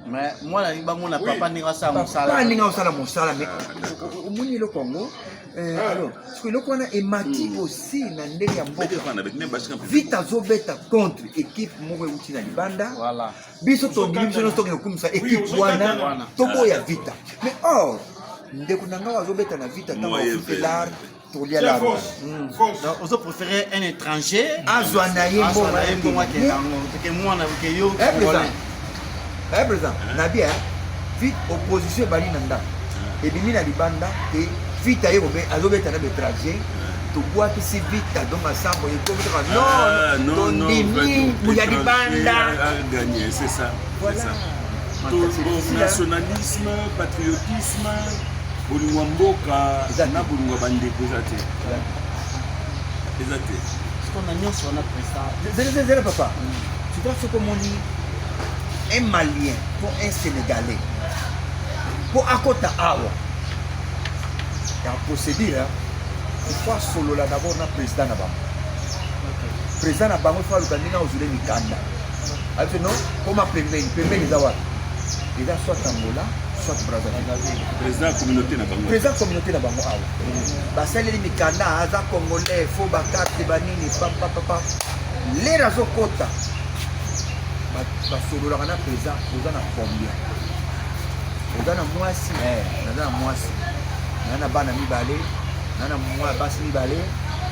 mais moi, mon papa n'est pas ça, mon salaire. Pas n'est pas ça, mon salaire, mais au moins, le Congo. Alors, ce que l'on est maquillé aussi, vite à Zobeta contre équipe Moué Outina Libanda. Voilà. Biso to division to comme ça équipe wana toko ya vita. Mais or, ndekunanga wa Zobeta na vita tant au felar to lia la. Donc, on préférait un étranger à Zouanaye moi que moi na que yo. Président, Nabia, vite opposition bali nanda. Et bimi na Libanda et vita yo be azobeta na betranger to boit que c'est vita donc ensemble et comme ça non gagner c'est ça. Voilà. nationalisme, patriotisme, bolingwa mboka na bolingwa bandeko eza te. Eza te. On a nyonso wana président. Zéro papa. Tu vois ce que mon un Malien pour un Sénégalais pour akota awa. Ya procédure il faut solo là d'abord na président na bango. Président na bango faut lukandina ozule mikanda. Alors non, comment pembeni za wapi? Il a soit Angola, soit Brazzaville. Président communauté na bango. Président communauté na bango awa. Basali ni mikanda aza congolais, faut bakarte banini papa. Les razo kota. Basolo la na président, oza na combien? Oza na mwasi, oza na mwasi. Na bana mibale, na mwa basi mibale.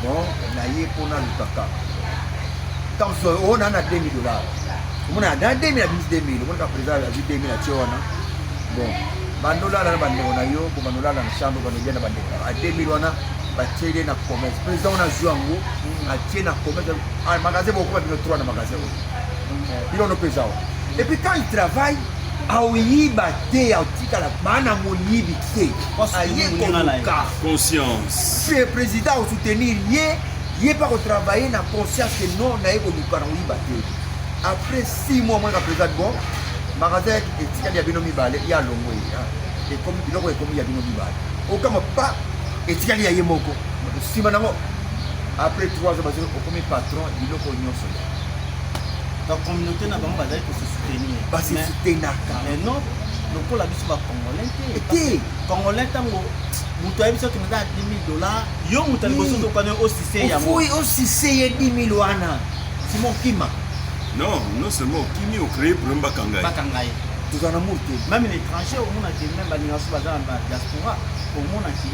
Bon, na ye pona lukaka. Quand on a $2000. On a $2000 à 2000, on a président à 2000 à Tiona. Bon, bandola na bande on a yo, ko bandola na chambre ko na bande. À 2000 on a bateli na commerce. Président on a Juango, a tiena commerce. Un magasin beaucoup de 3 na magasin. Il on a président. Et puis quand il travaille, aoyiba te atika la bana monibi te. Aye conscience. Le président au soutenir il n'est pas travailler dans la conscience que non, on a eu après 6 mois, moi, je suis bon. Magasin, il y a bien mis balé, il y a long way. Et comme il y a bien mis balé. Aucun pas, et il y a moko. Si madame, après 3 ans, comme patron, il y a une la communauté n'a pas besoin de se soutenir. Pas se soutenir. Mais non, nous pour la vie sur Congolais. Congolais, mutu ayebi soki naza $10,000 yo mutu aliboso tokwane osise ya mo osise $10,000 wana Simon Kima non seulement Kimi au créé pour bakangai tout en amour même l'étranger au monde qui même baninga so baza na diaspora au monde qui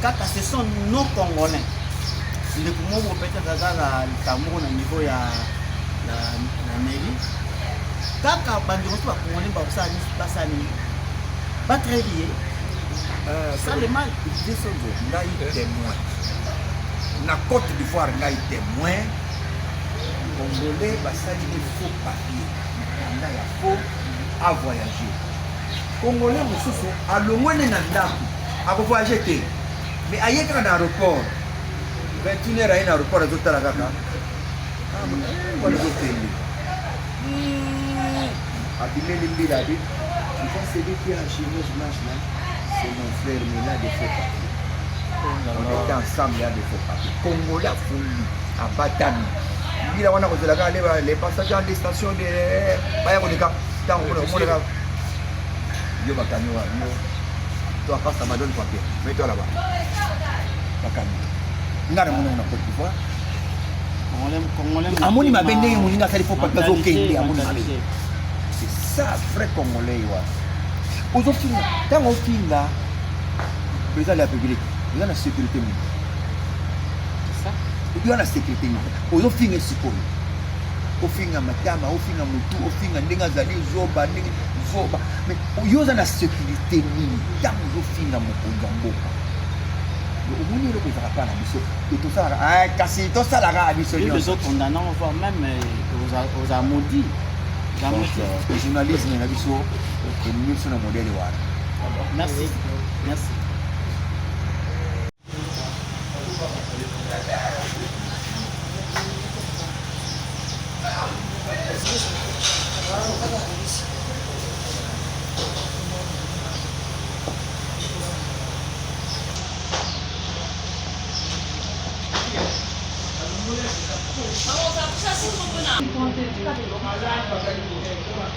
kaka ce sont non congolais ndeko moko peut-être aza na likambo na niveau ya na mairie kaka bandeko so bakongolais basani pas très lié. Ça le mal, il est témoin. Na Côte d'Ivoire, il est témoin. Congolais, ça il faux papier. Il y a faux à voyager. Congolais, à l'ombre de Nandaku, à voyager. Mais à y être dans l'aéroport, 21h à l'aéroport, à l'hôtel à Gaka. Ah, on va l'hôtel. À Bimé Limbiladi, je pense que c'est lui qui a chimé ce match-là. C'est mon frère, mais là, des faux papiers. On était ensemble, il y a des faux papiers. Congolais à Fouli, à Batami. Il y a les passagers des stations de. Yo Bakami, toi, passe à Madone papier. Mets-toi là-bas. Bakami. N'a rien à Côte d'Ivoire. Amoni m'a béni, on a fait des faux papiers. C'est ça, vrai Congolais. Aujourd'hui, quand on filme là, le président de la République, il y a la sécurité. C'est ça? Il y a la sécurité. On filme ce qu'on on filme à Matama, on filme à Moutou, on filme à Ndengazali, Zoba, Zoba. Mais il y a la sécurité. Tant on filme à Moukou. Au moins, il ne peut pas la mission. Et tout ça, cassé, tout ça, la mission. Les autres condamnants, voire même aux amaudis. Le journalisme, il y a des choses. Et nous sommes un modèle. Merci. Merci.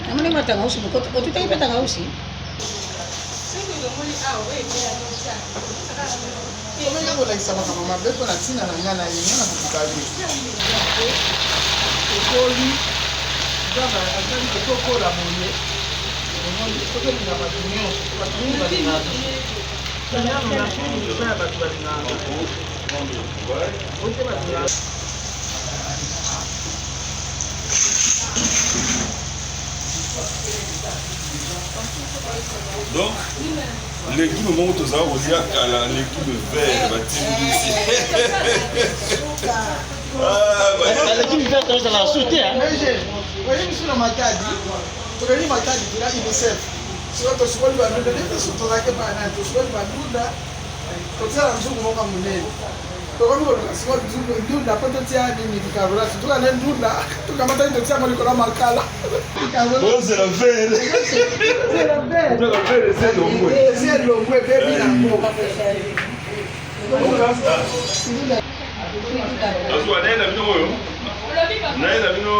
Namoni matanga usi bukoto otutaki pe tanga usi Omenga kolakisa makambo mabe mpo na ntina na nga na yenga na kokikabi ekoli azali kotokola moye tokolinga bato nyonso bato balingaka kanyano na fini eza ya bato balingaka ote bato donc l'équipe au moment où tu as l'équipe verte l'équipe verte ça va sauter hein. Voyez monsieur le Matadi tokeni matadi bila UNICEF sio tosukoli bandunda ndio sotolake bana tosukoli bandunda totsala mzungu moka munene tokomi sio mzungu ndunda poto tia nini tikabula tuka ne ndunda tukamata ndio tia ngoli kola makala c'est la vere c'est la vere c'est longwe baby na mboka Azwa naenda bino oyo. Naenda bino.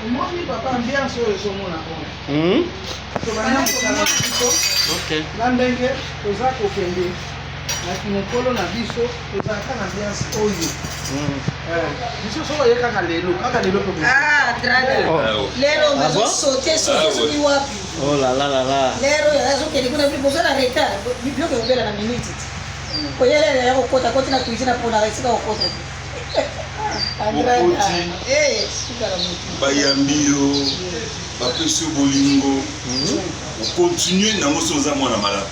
Omoni papa ambiance oyo ezomona oyo. Tobanda kosala biso. Na ndenge toza kokende na kinekolo na biso tozalaka na ambiance oyo. Biso soko ye kaka lelo tokoki. Lero ozosote soki wapi? Oh là là là là. Lero azokende kuna biso na retard bibio ke obela na minute. Koyele ya kokota koti na kuizina pona resika kokota. bayambio bapesi bolingo okontinue nango soza mwana malamu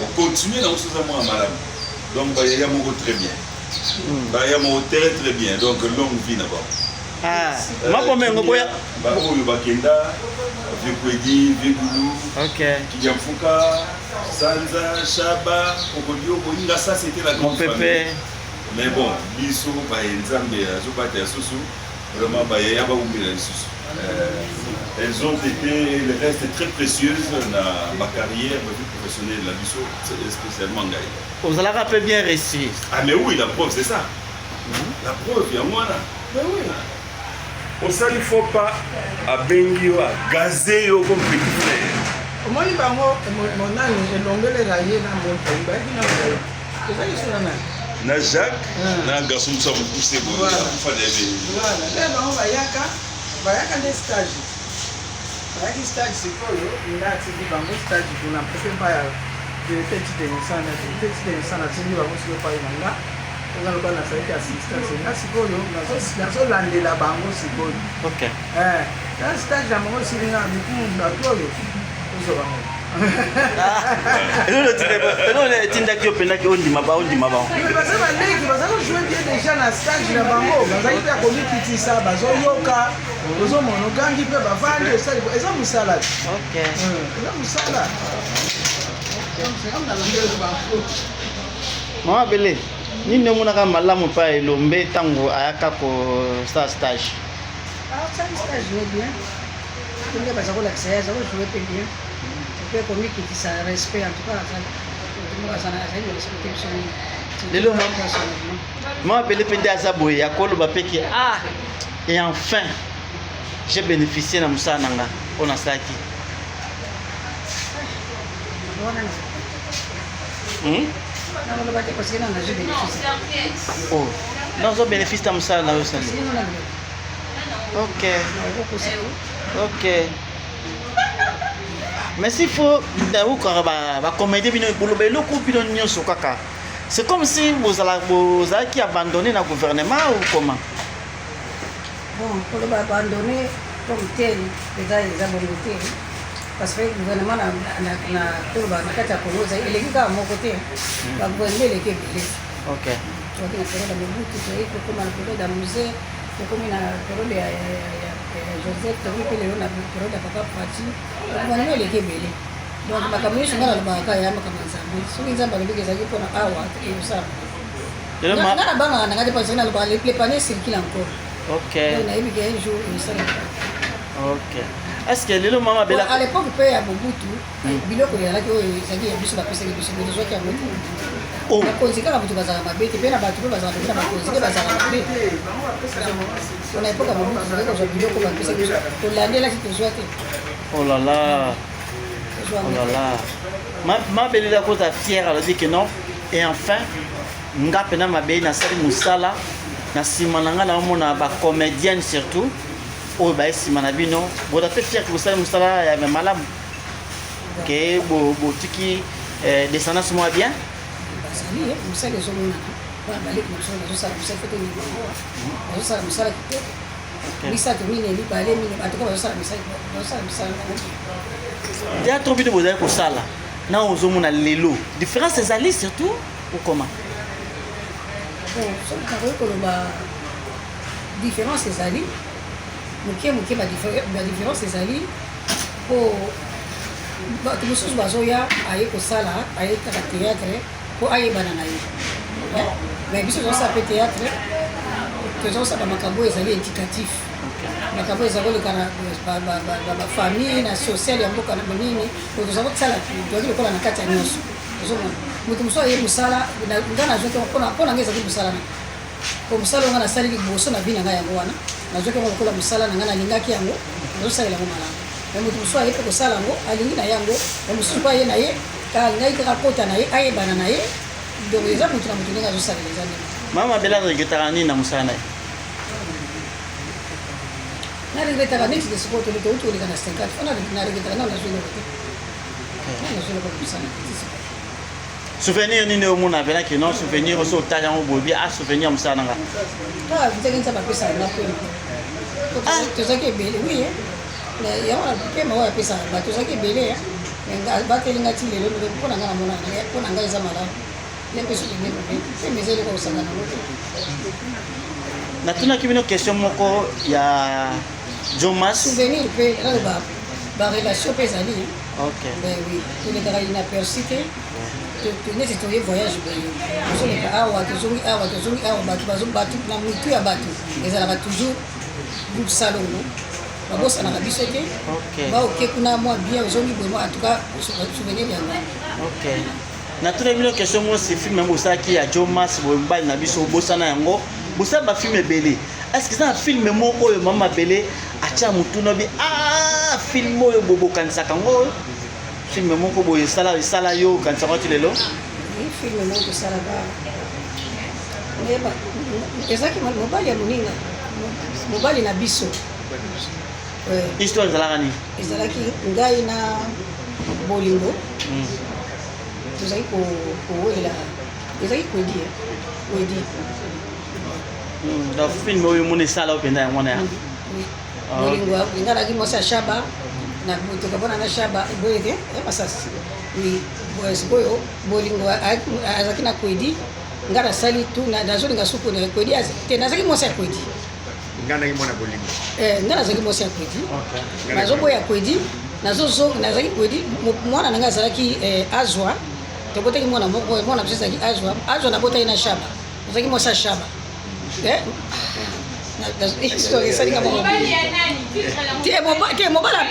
okontinue nango soza mwana malamu donc bayaya moko très bien baya moko très bien donc longue vie na bango mapomengo boya baoyo bakenda vekwedi vegulu kijamfuka sanza shaba kokodio boyinga ça c'était la grande famille. Mais bon, biso ba nzambe azobata susu vraiment ba yaya ba umbela susu. Elles ont été le reste très précieuses dans ma carrière professionnelle la biso spécialement ngai. Vous allez rappeler bien réussi. Ah mais oui, la preuve c'est ça. La preuve ya mwana. Mais oui. Au ça il faut pas à bengi wa gazer yo comme petit frère. Omoni bango monani elongele raye na monto ba kina ba. Ezali sura na na Jacques na garçon ça vous pousser bon voilà voilà bango bayaka nde stage bayaki stage sikoyo ngati di bango stage kuna pepe mbaya petit de sana tindi bango sikoyo pa inanga nga loba na saiki assistance nga sikoyo nazolandela bango sikoyo na stage na bango silinga mikundu atoyo ozo bango tindaki yo pendaki ondima bao baza baleki baza kojouer bien déjà na stage na bango bazali mpe akomikitisa bazoyoka ozomona ogangi mpe bavandi osali eza mosala eza mosala mama bele nini omonaka malamu mpa elombe ntango ayaka kosala stage bien ndenge baza kolakisa ye aza kojouer mpe bien pe komikitisa respect en tout cas lelo mama bele mpe nde aza boye akoloba peke et enfin j'ai bénéficié na mosala na nga oyo nasalaki nazo bénéfice na mosala na yo osali ok mais s'il faut bacomédie bino boloba eloko bino nyonso kaka c'est comme si bozalaki abandonné na gouvernement ou comment bon koloba abandonné comme tel eza bongo te parce que gouvernement na koloba na kati ya kongo eleki kaka moko te bagouvernement eleki ebele toaki na période ya mobutu toyei kokoma na période ya musée tokomi na période ya Joseph tokomi mpe lelo na période ya papa Fati gouvernement eleki ebele donc makambo nyonso nga nalobaka ya makambo ya nzambe soki nzambe alobiki ezalaki mpona awa eyosala nga na bangaka na nga te parce que naloba le panier circule encore nayebi ke un jour eyosalaka est-ce que lelo mama bela à l'époque mpe ya mobutu biloko ezalaki oyo ezalaki ya biso bapesaki biso me tozwaki yango bakonzi kaka moto bazalaka mabe te mpe na bato mpe bazalaka mpe na bakonzi mpe bazalaka mabe mpona epoke ya mobutu tozali kozwa biloko bapesaki biso tolandelaki tozwa te oh là là ma belle la cause fière elle dit que non et enfin nga pena mabe na sali musala na sima na nga na mona ba comédienne surtout o ba sima na bino boda pe fière que vous sali musala ya malamu que bo tiki descendance moi bien basali musala ezomona ba balek musala musala fete ni musala musala misato mine mibale mine batuka basala musala il y a trop de choses pour ça là na ozomona lelo différence ezali surtout ou comment bon so ka koloba différence ezali moke différence ezali po bato mosusu bazoya aye kosala aye kaka théâtre po ayebana na ye mais biso tozosala mpe théâtre tozosala bamakambo ezali éducatif makambo ezali koleka na bafamille na sociale ya mboka na bonini tozali kosala toyaki lokola na kati ya nyonso ozomona moto mosusu aye mosala nga nazwaki mpona nga ezali mosala na po mosala onga nasaliki liboso na vi na ngai yango wana nazwaki yango lokola mosala na ngai nalingaki yango nazosalela yango malamu me moto mosusu aye mpe kosala yango alingi na yango me mosusu mpe aye na ye ngai kaka kota na ye ayebana na ye donc eza motu na motu ndenge azosalela eza ndenge mama bela regretaka nini na mosala na ye naregretaka neti de sikoyo toleka utoleka na 50 fo naregretaka nao nazweloko te nazweloko mosala souvenir nini omona apenaki non souvenir oso otali yango boyebi souvenir mosala nanga ndenge nzambe apesaka nga pema tozalaki ebele wi yango pema oyo apesaka bato tozalaki ebele batelinga ti lelo mpo na nga namona mpo na ngai eza malamu lepesi lenge pema eza eloko kosanga nango te natunaki bino question moko ya Jomas souvenir mpe naloba barelation mpe ezali oui tolekaka inaperçu te neti toye voyage boye tozoleka awa tozongi awa bato na mitu ya bato ezalaka toujours groupe salongo babosanaka biso te baoke kuna mwa bien ozongi boye en tout cas souvenir yango natuna bino question mo si film yango osalaki ya Jomas boye mobali na biso obosana yango bosala bafilme ebele est-ce que eza na filme moko oyo mama bele atia motuna bi filme oyo bobokanisaka yango filme moko boye esala yo okanisaka ti lelo filme moko tosalaka ezalaki mobali ya moninga mobali na biso histoire ezalaka nini ezalaki ngai na bolingo tozalaki kowela ezalaki kwedi donc film oyo mona esala oyo mpenza yango na ya bolingo nga naki mwasi ya shaba na tokabona na shaba boye te masasi sikoyo bolingo azalaki na kwedi nga nasali tu nazolinga suku na kwedi te nazalaki mwasi ya kwedi nga nazalaki mwasi ya kwedi nazoboya kwedi nazalaki kwedi mwana na nga azalaki azwa tobotaki mwana moko mwana biso azalaki azwa nabotaki na shaba azalaki mwasi ya shaba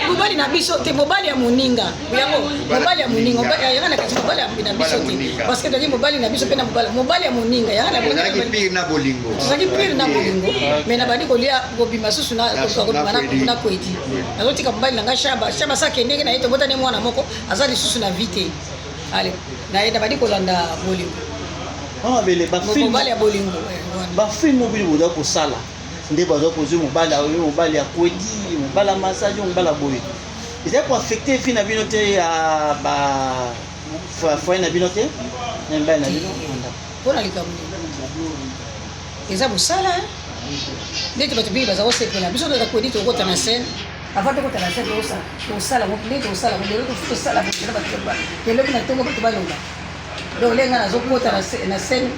mobali na biso te mobali ya moninga yango mobali ya moninga yanga na kati mobali na biso te parce que toki mobali na biso mpe na mobali ya moninga yanga na pire na bolingo tozalaki pire na bolingo me nabandi kolia kobima susu na kwedi nazotika mobali na nga shaba sakendenge na ye tobotani mwana moko aza lisusu na vi te ale naye nabandi kolanda bolingo mobali ya bolingo bafilme obili boza kosala nde baza kozwi mobali ya kwedi mobali ya massage mobali ya boye ezali koaffecte efi na bino te ya bafoye na bino te na mibali na bino mpona likambo eza mosala ndeti bato bili baza kosepela biso toza kwedi tokota na scène avant tokota na scène tosala ndeti tosala lelo tosala lelo bina ntongo bato balonga donc lenga nazokota na scène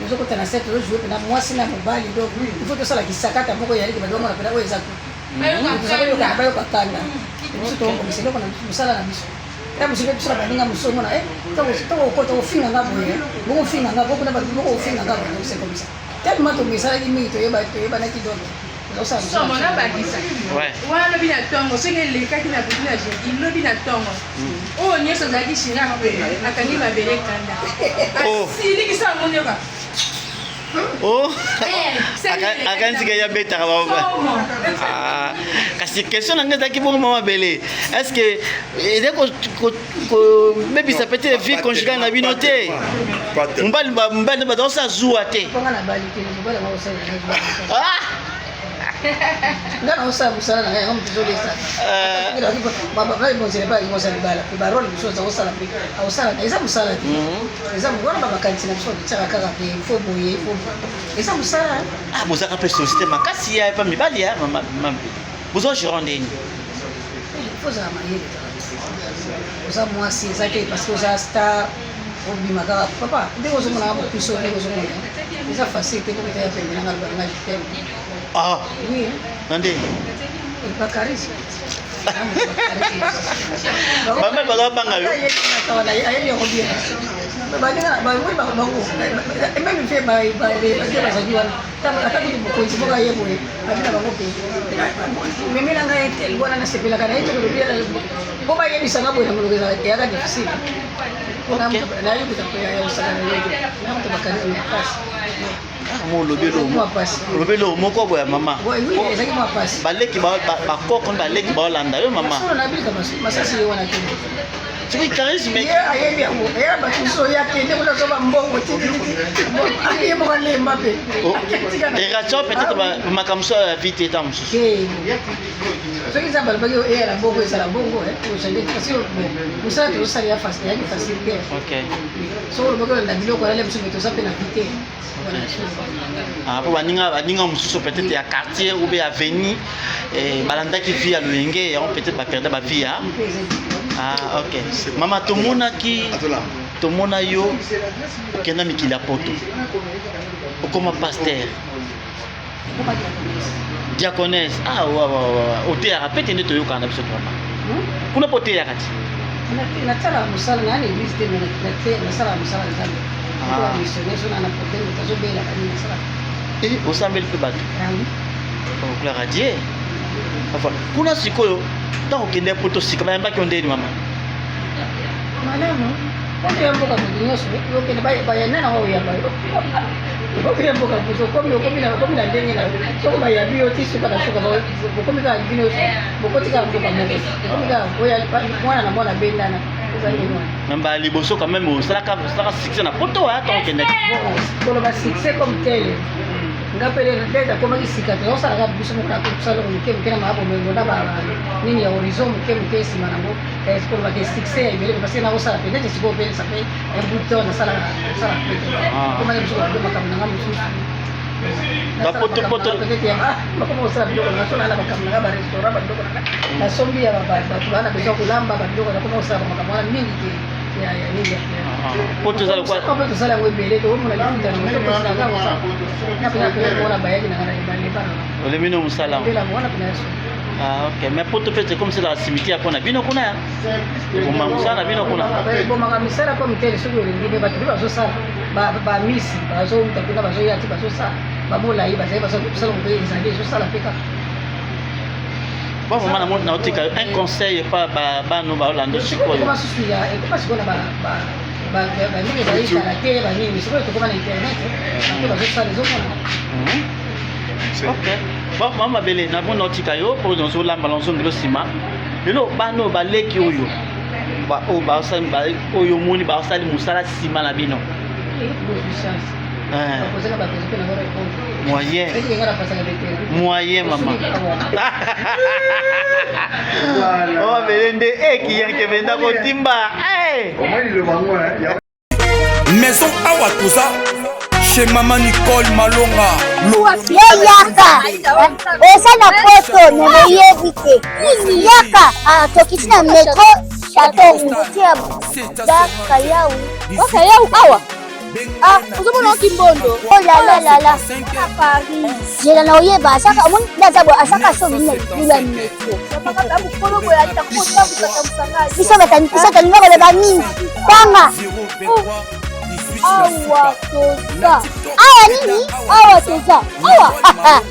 nazokota na scène tozojue mpena mwasi na mobali donc il faut tosala kisakata moko yaliki badimamona mpena oyo eza tozakoloka bayoka kanda biso tokokomisa eloko na mosala na biso ta mosika biso na baninga mosomona ntango okota ofinga nga boye bokofinga nga bokuna bato boko ofinga nga boye c'est comme ça tellement tomisalaki mingi toyebanaki donc somona bakisa wana lobi na ntongo soki elekaki na butu na jeudi lobi na ntongo oyo nyonso azalaki shira mpe akangi mabele kanda asilikisa yango nyoka akanisika ya betaka kasi question na ngai ezalaki bongo mama bele est ce que eza kobebisa pete vie conjugale na bino te mobali bazosala zuwa te nga naosala mosala na ngai yango moto ezolesa bamozela libala mpe barole biso aza kosala mpe aosala eza mosala te eza wana bamakanisi na biso betiaka kaka mpe fo boye eza mosala bozalaka mpe société makasi ya epa mibali ya bozwa gérant ndeni ozala mayele oza mwasi eza te parce que oza star obima kaka papa ndenge ozomona mopiso ndenge ozomona eza facile te koketa ya pembe nanga lobalanga jiteme Ah. Oui. Nandé. Bakaris. Maman va banga yo. Même fait lobelo moko boya mama baleki bakoko baleki baolanda yo mama soki charisme eracho peut-être makamso ya vite eta mosusu soki eza balobaki eyala bongo ezala bongo parce mosala tozosala ya facilité soki olobaki olanda biloko alale mosusu me toza mpe na vite po baninga mosusu peut-être ya quartier ou bien aveni balandaki vie ya loyenge yango peut-être baperde bavie ya ok mama tomona yo okenda mikili ya poto okoma pasteur diaconesse oteyaka pe te nde toyokana na biso mama kuna po oteyaka ti nasala mosala na l'église te nasala mosala nzambe missionnaire so na problème tazobelaka nini nasala osambeli mpe bato okulaka die kuna sikoyo ntango okende poto sika bayambaki yo ndeni mama malamu okoya mboka moto nyonso okende bayanda nango oyamba okoya mboka moto okomi na ndenge na soko bayambi yo ti suka na suka bokomi kaka bino bokotika mboka moko okomi kaka mwana na mwana bendana namba liboso quand même osalaka succès na poto ya ntango okendaki koloba succès comme tel ngapele ndeta komaki sika te osalaka biso moko na kosala moke moke na mabomengo na nini ya horizon moke moke nsima nango koloba ke succès ya ebele parce que nakosala pe nete sikoyo opelisa pe un bout de temps nasala pete komaki biso kobe makambo nanga mosusu bakoma kosala biloko nasolala makambo nanga barestaurant badiloko nanga nasombi ya bato bana besoin kolamba badiloko nakoma kosala makambo wana mingi te tozala yango ebele toomona lifuta nangoona bayaki olemino mosala wana pena ok mais poto mpe comme c'est la cimetière mpona bino kuna ya boma mosala na bino kuna bomaka misala po mitele soki olingi me bato mpe bazosala bamisi bazouta mpena bazoya ti bazosala bamolai bazali bazosala mpe ezali ezosala mpe kaka bon maman na otika un conseil pa bano baolanda sikoyo ekoma sikoyo na bamingi baitala te banini sikoyo tokoma na internet mpe bazosala ezomona ok bon mama bele na bona otika yo mpo nozolamba nozongela nsima lelo bano baleki oyo oyo omoni basali mosala nsima na bino moyen mama bele nde ekiyanke benda kotimba maison awa toza chez Maman Nicole Malonga. Yaka eza na poto neyebi te yaka tokiti na metro chateau ngutia daka yau awa ozomona okimbondo olalalala jela na oyeba asaka omoni ndazabo asaka sobina libula metro biso talinga koloba mingi tanga awa toza awa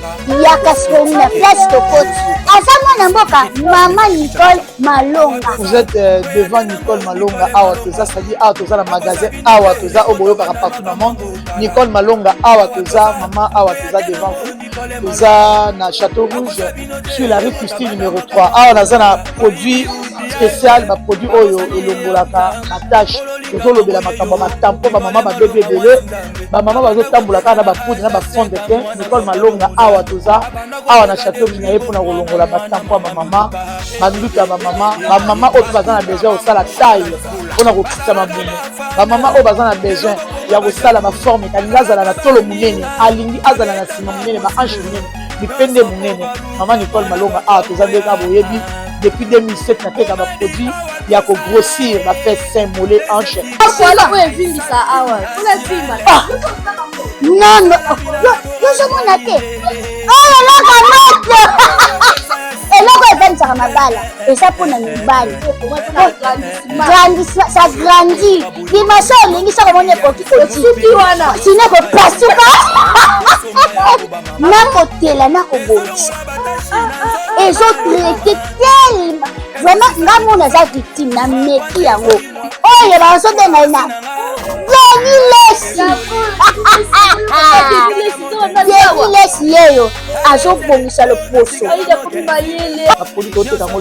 yaka sikomi na place tokoti aza mwana mboka Maman Nicole Malonga. Vous êtes devant Nicole Malonga awa toza, c'est-à-dire awa toza na magasin awa toza oboyokaka partout dans le monde. Nicole Malonga awa toza, maman awa toza devant vous. Toza na Château Rouge sur la rue Custine numéro 3. Awa naza na produit spécial, ba produit oyo elongolaka attache tozolobela makambo matampo bamama babebe ebele bamama bazotambolaka na bapoudre na bafond de teint. Nicole Malonga awa toza awa na Château Rouge na ye mpona kolongola matampo ya bamama banduki ya bamama oyo mpe baza na besoin kosala taille mpona kokita mabumu, bamama oyo baza na besoin ya kosala baforme kalingi azala na tolo monene alingi azala na nsima monene baanche monene mipende monene. Maman Nicole Malonga awa toza nde kaka boyebi depuis 2007 nateka baproduit ya kogrossir bafait sein mollet hanche non tozomona te oyo eloko moto eloko evanisaka mabala eza mpona mibali ça grandit dimasio olingi soko moni ekoki kosuki wana sino ekopasuka nakotela nakobongisa ezotraite telema vraiment nga mona aza victime na meki yango oyo bazobenga na lesi yeyo azobongisa loposo apoli toteka yango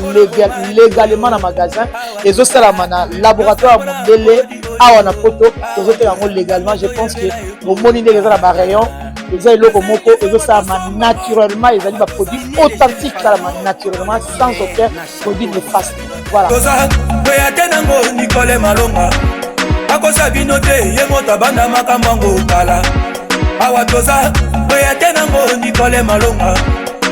légalement na magasin ezosalama na laboratoire ya mondele awa na poto tozoteka yango légalement. Je pense que omoni ndenge eza na barayon eza eloko moko ezosalama naturellement, ezali baproduit authentique esalama naturellement sans aucun produit néfaste. Voilà. Nicole Malonga akosa bino te ye moto abanda makambo ngo kala awa toza boya te nango Nicole Malonga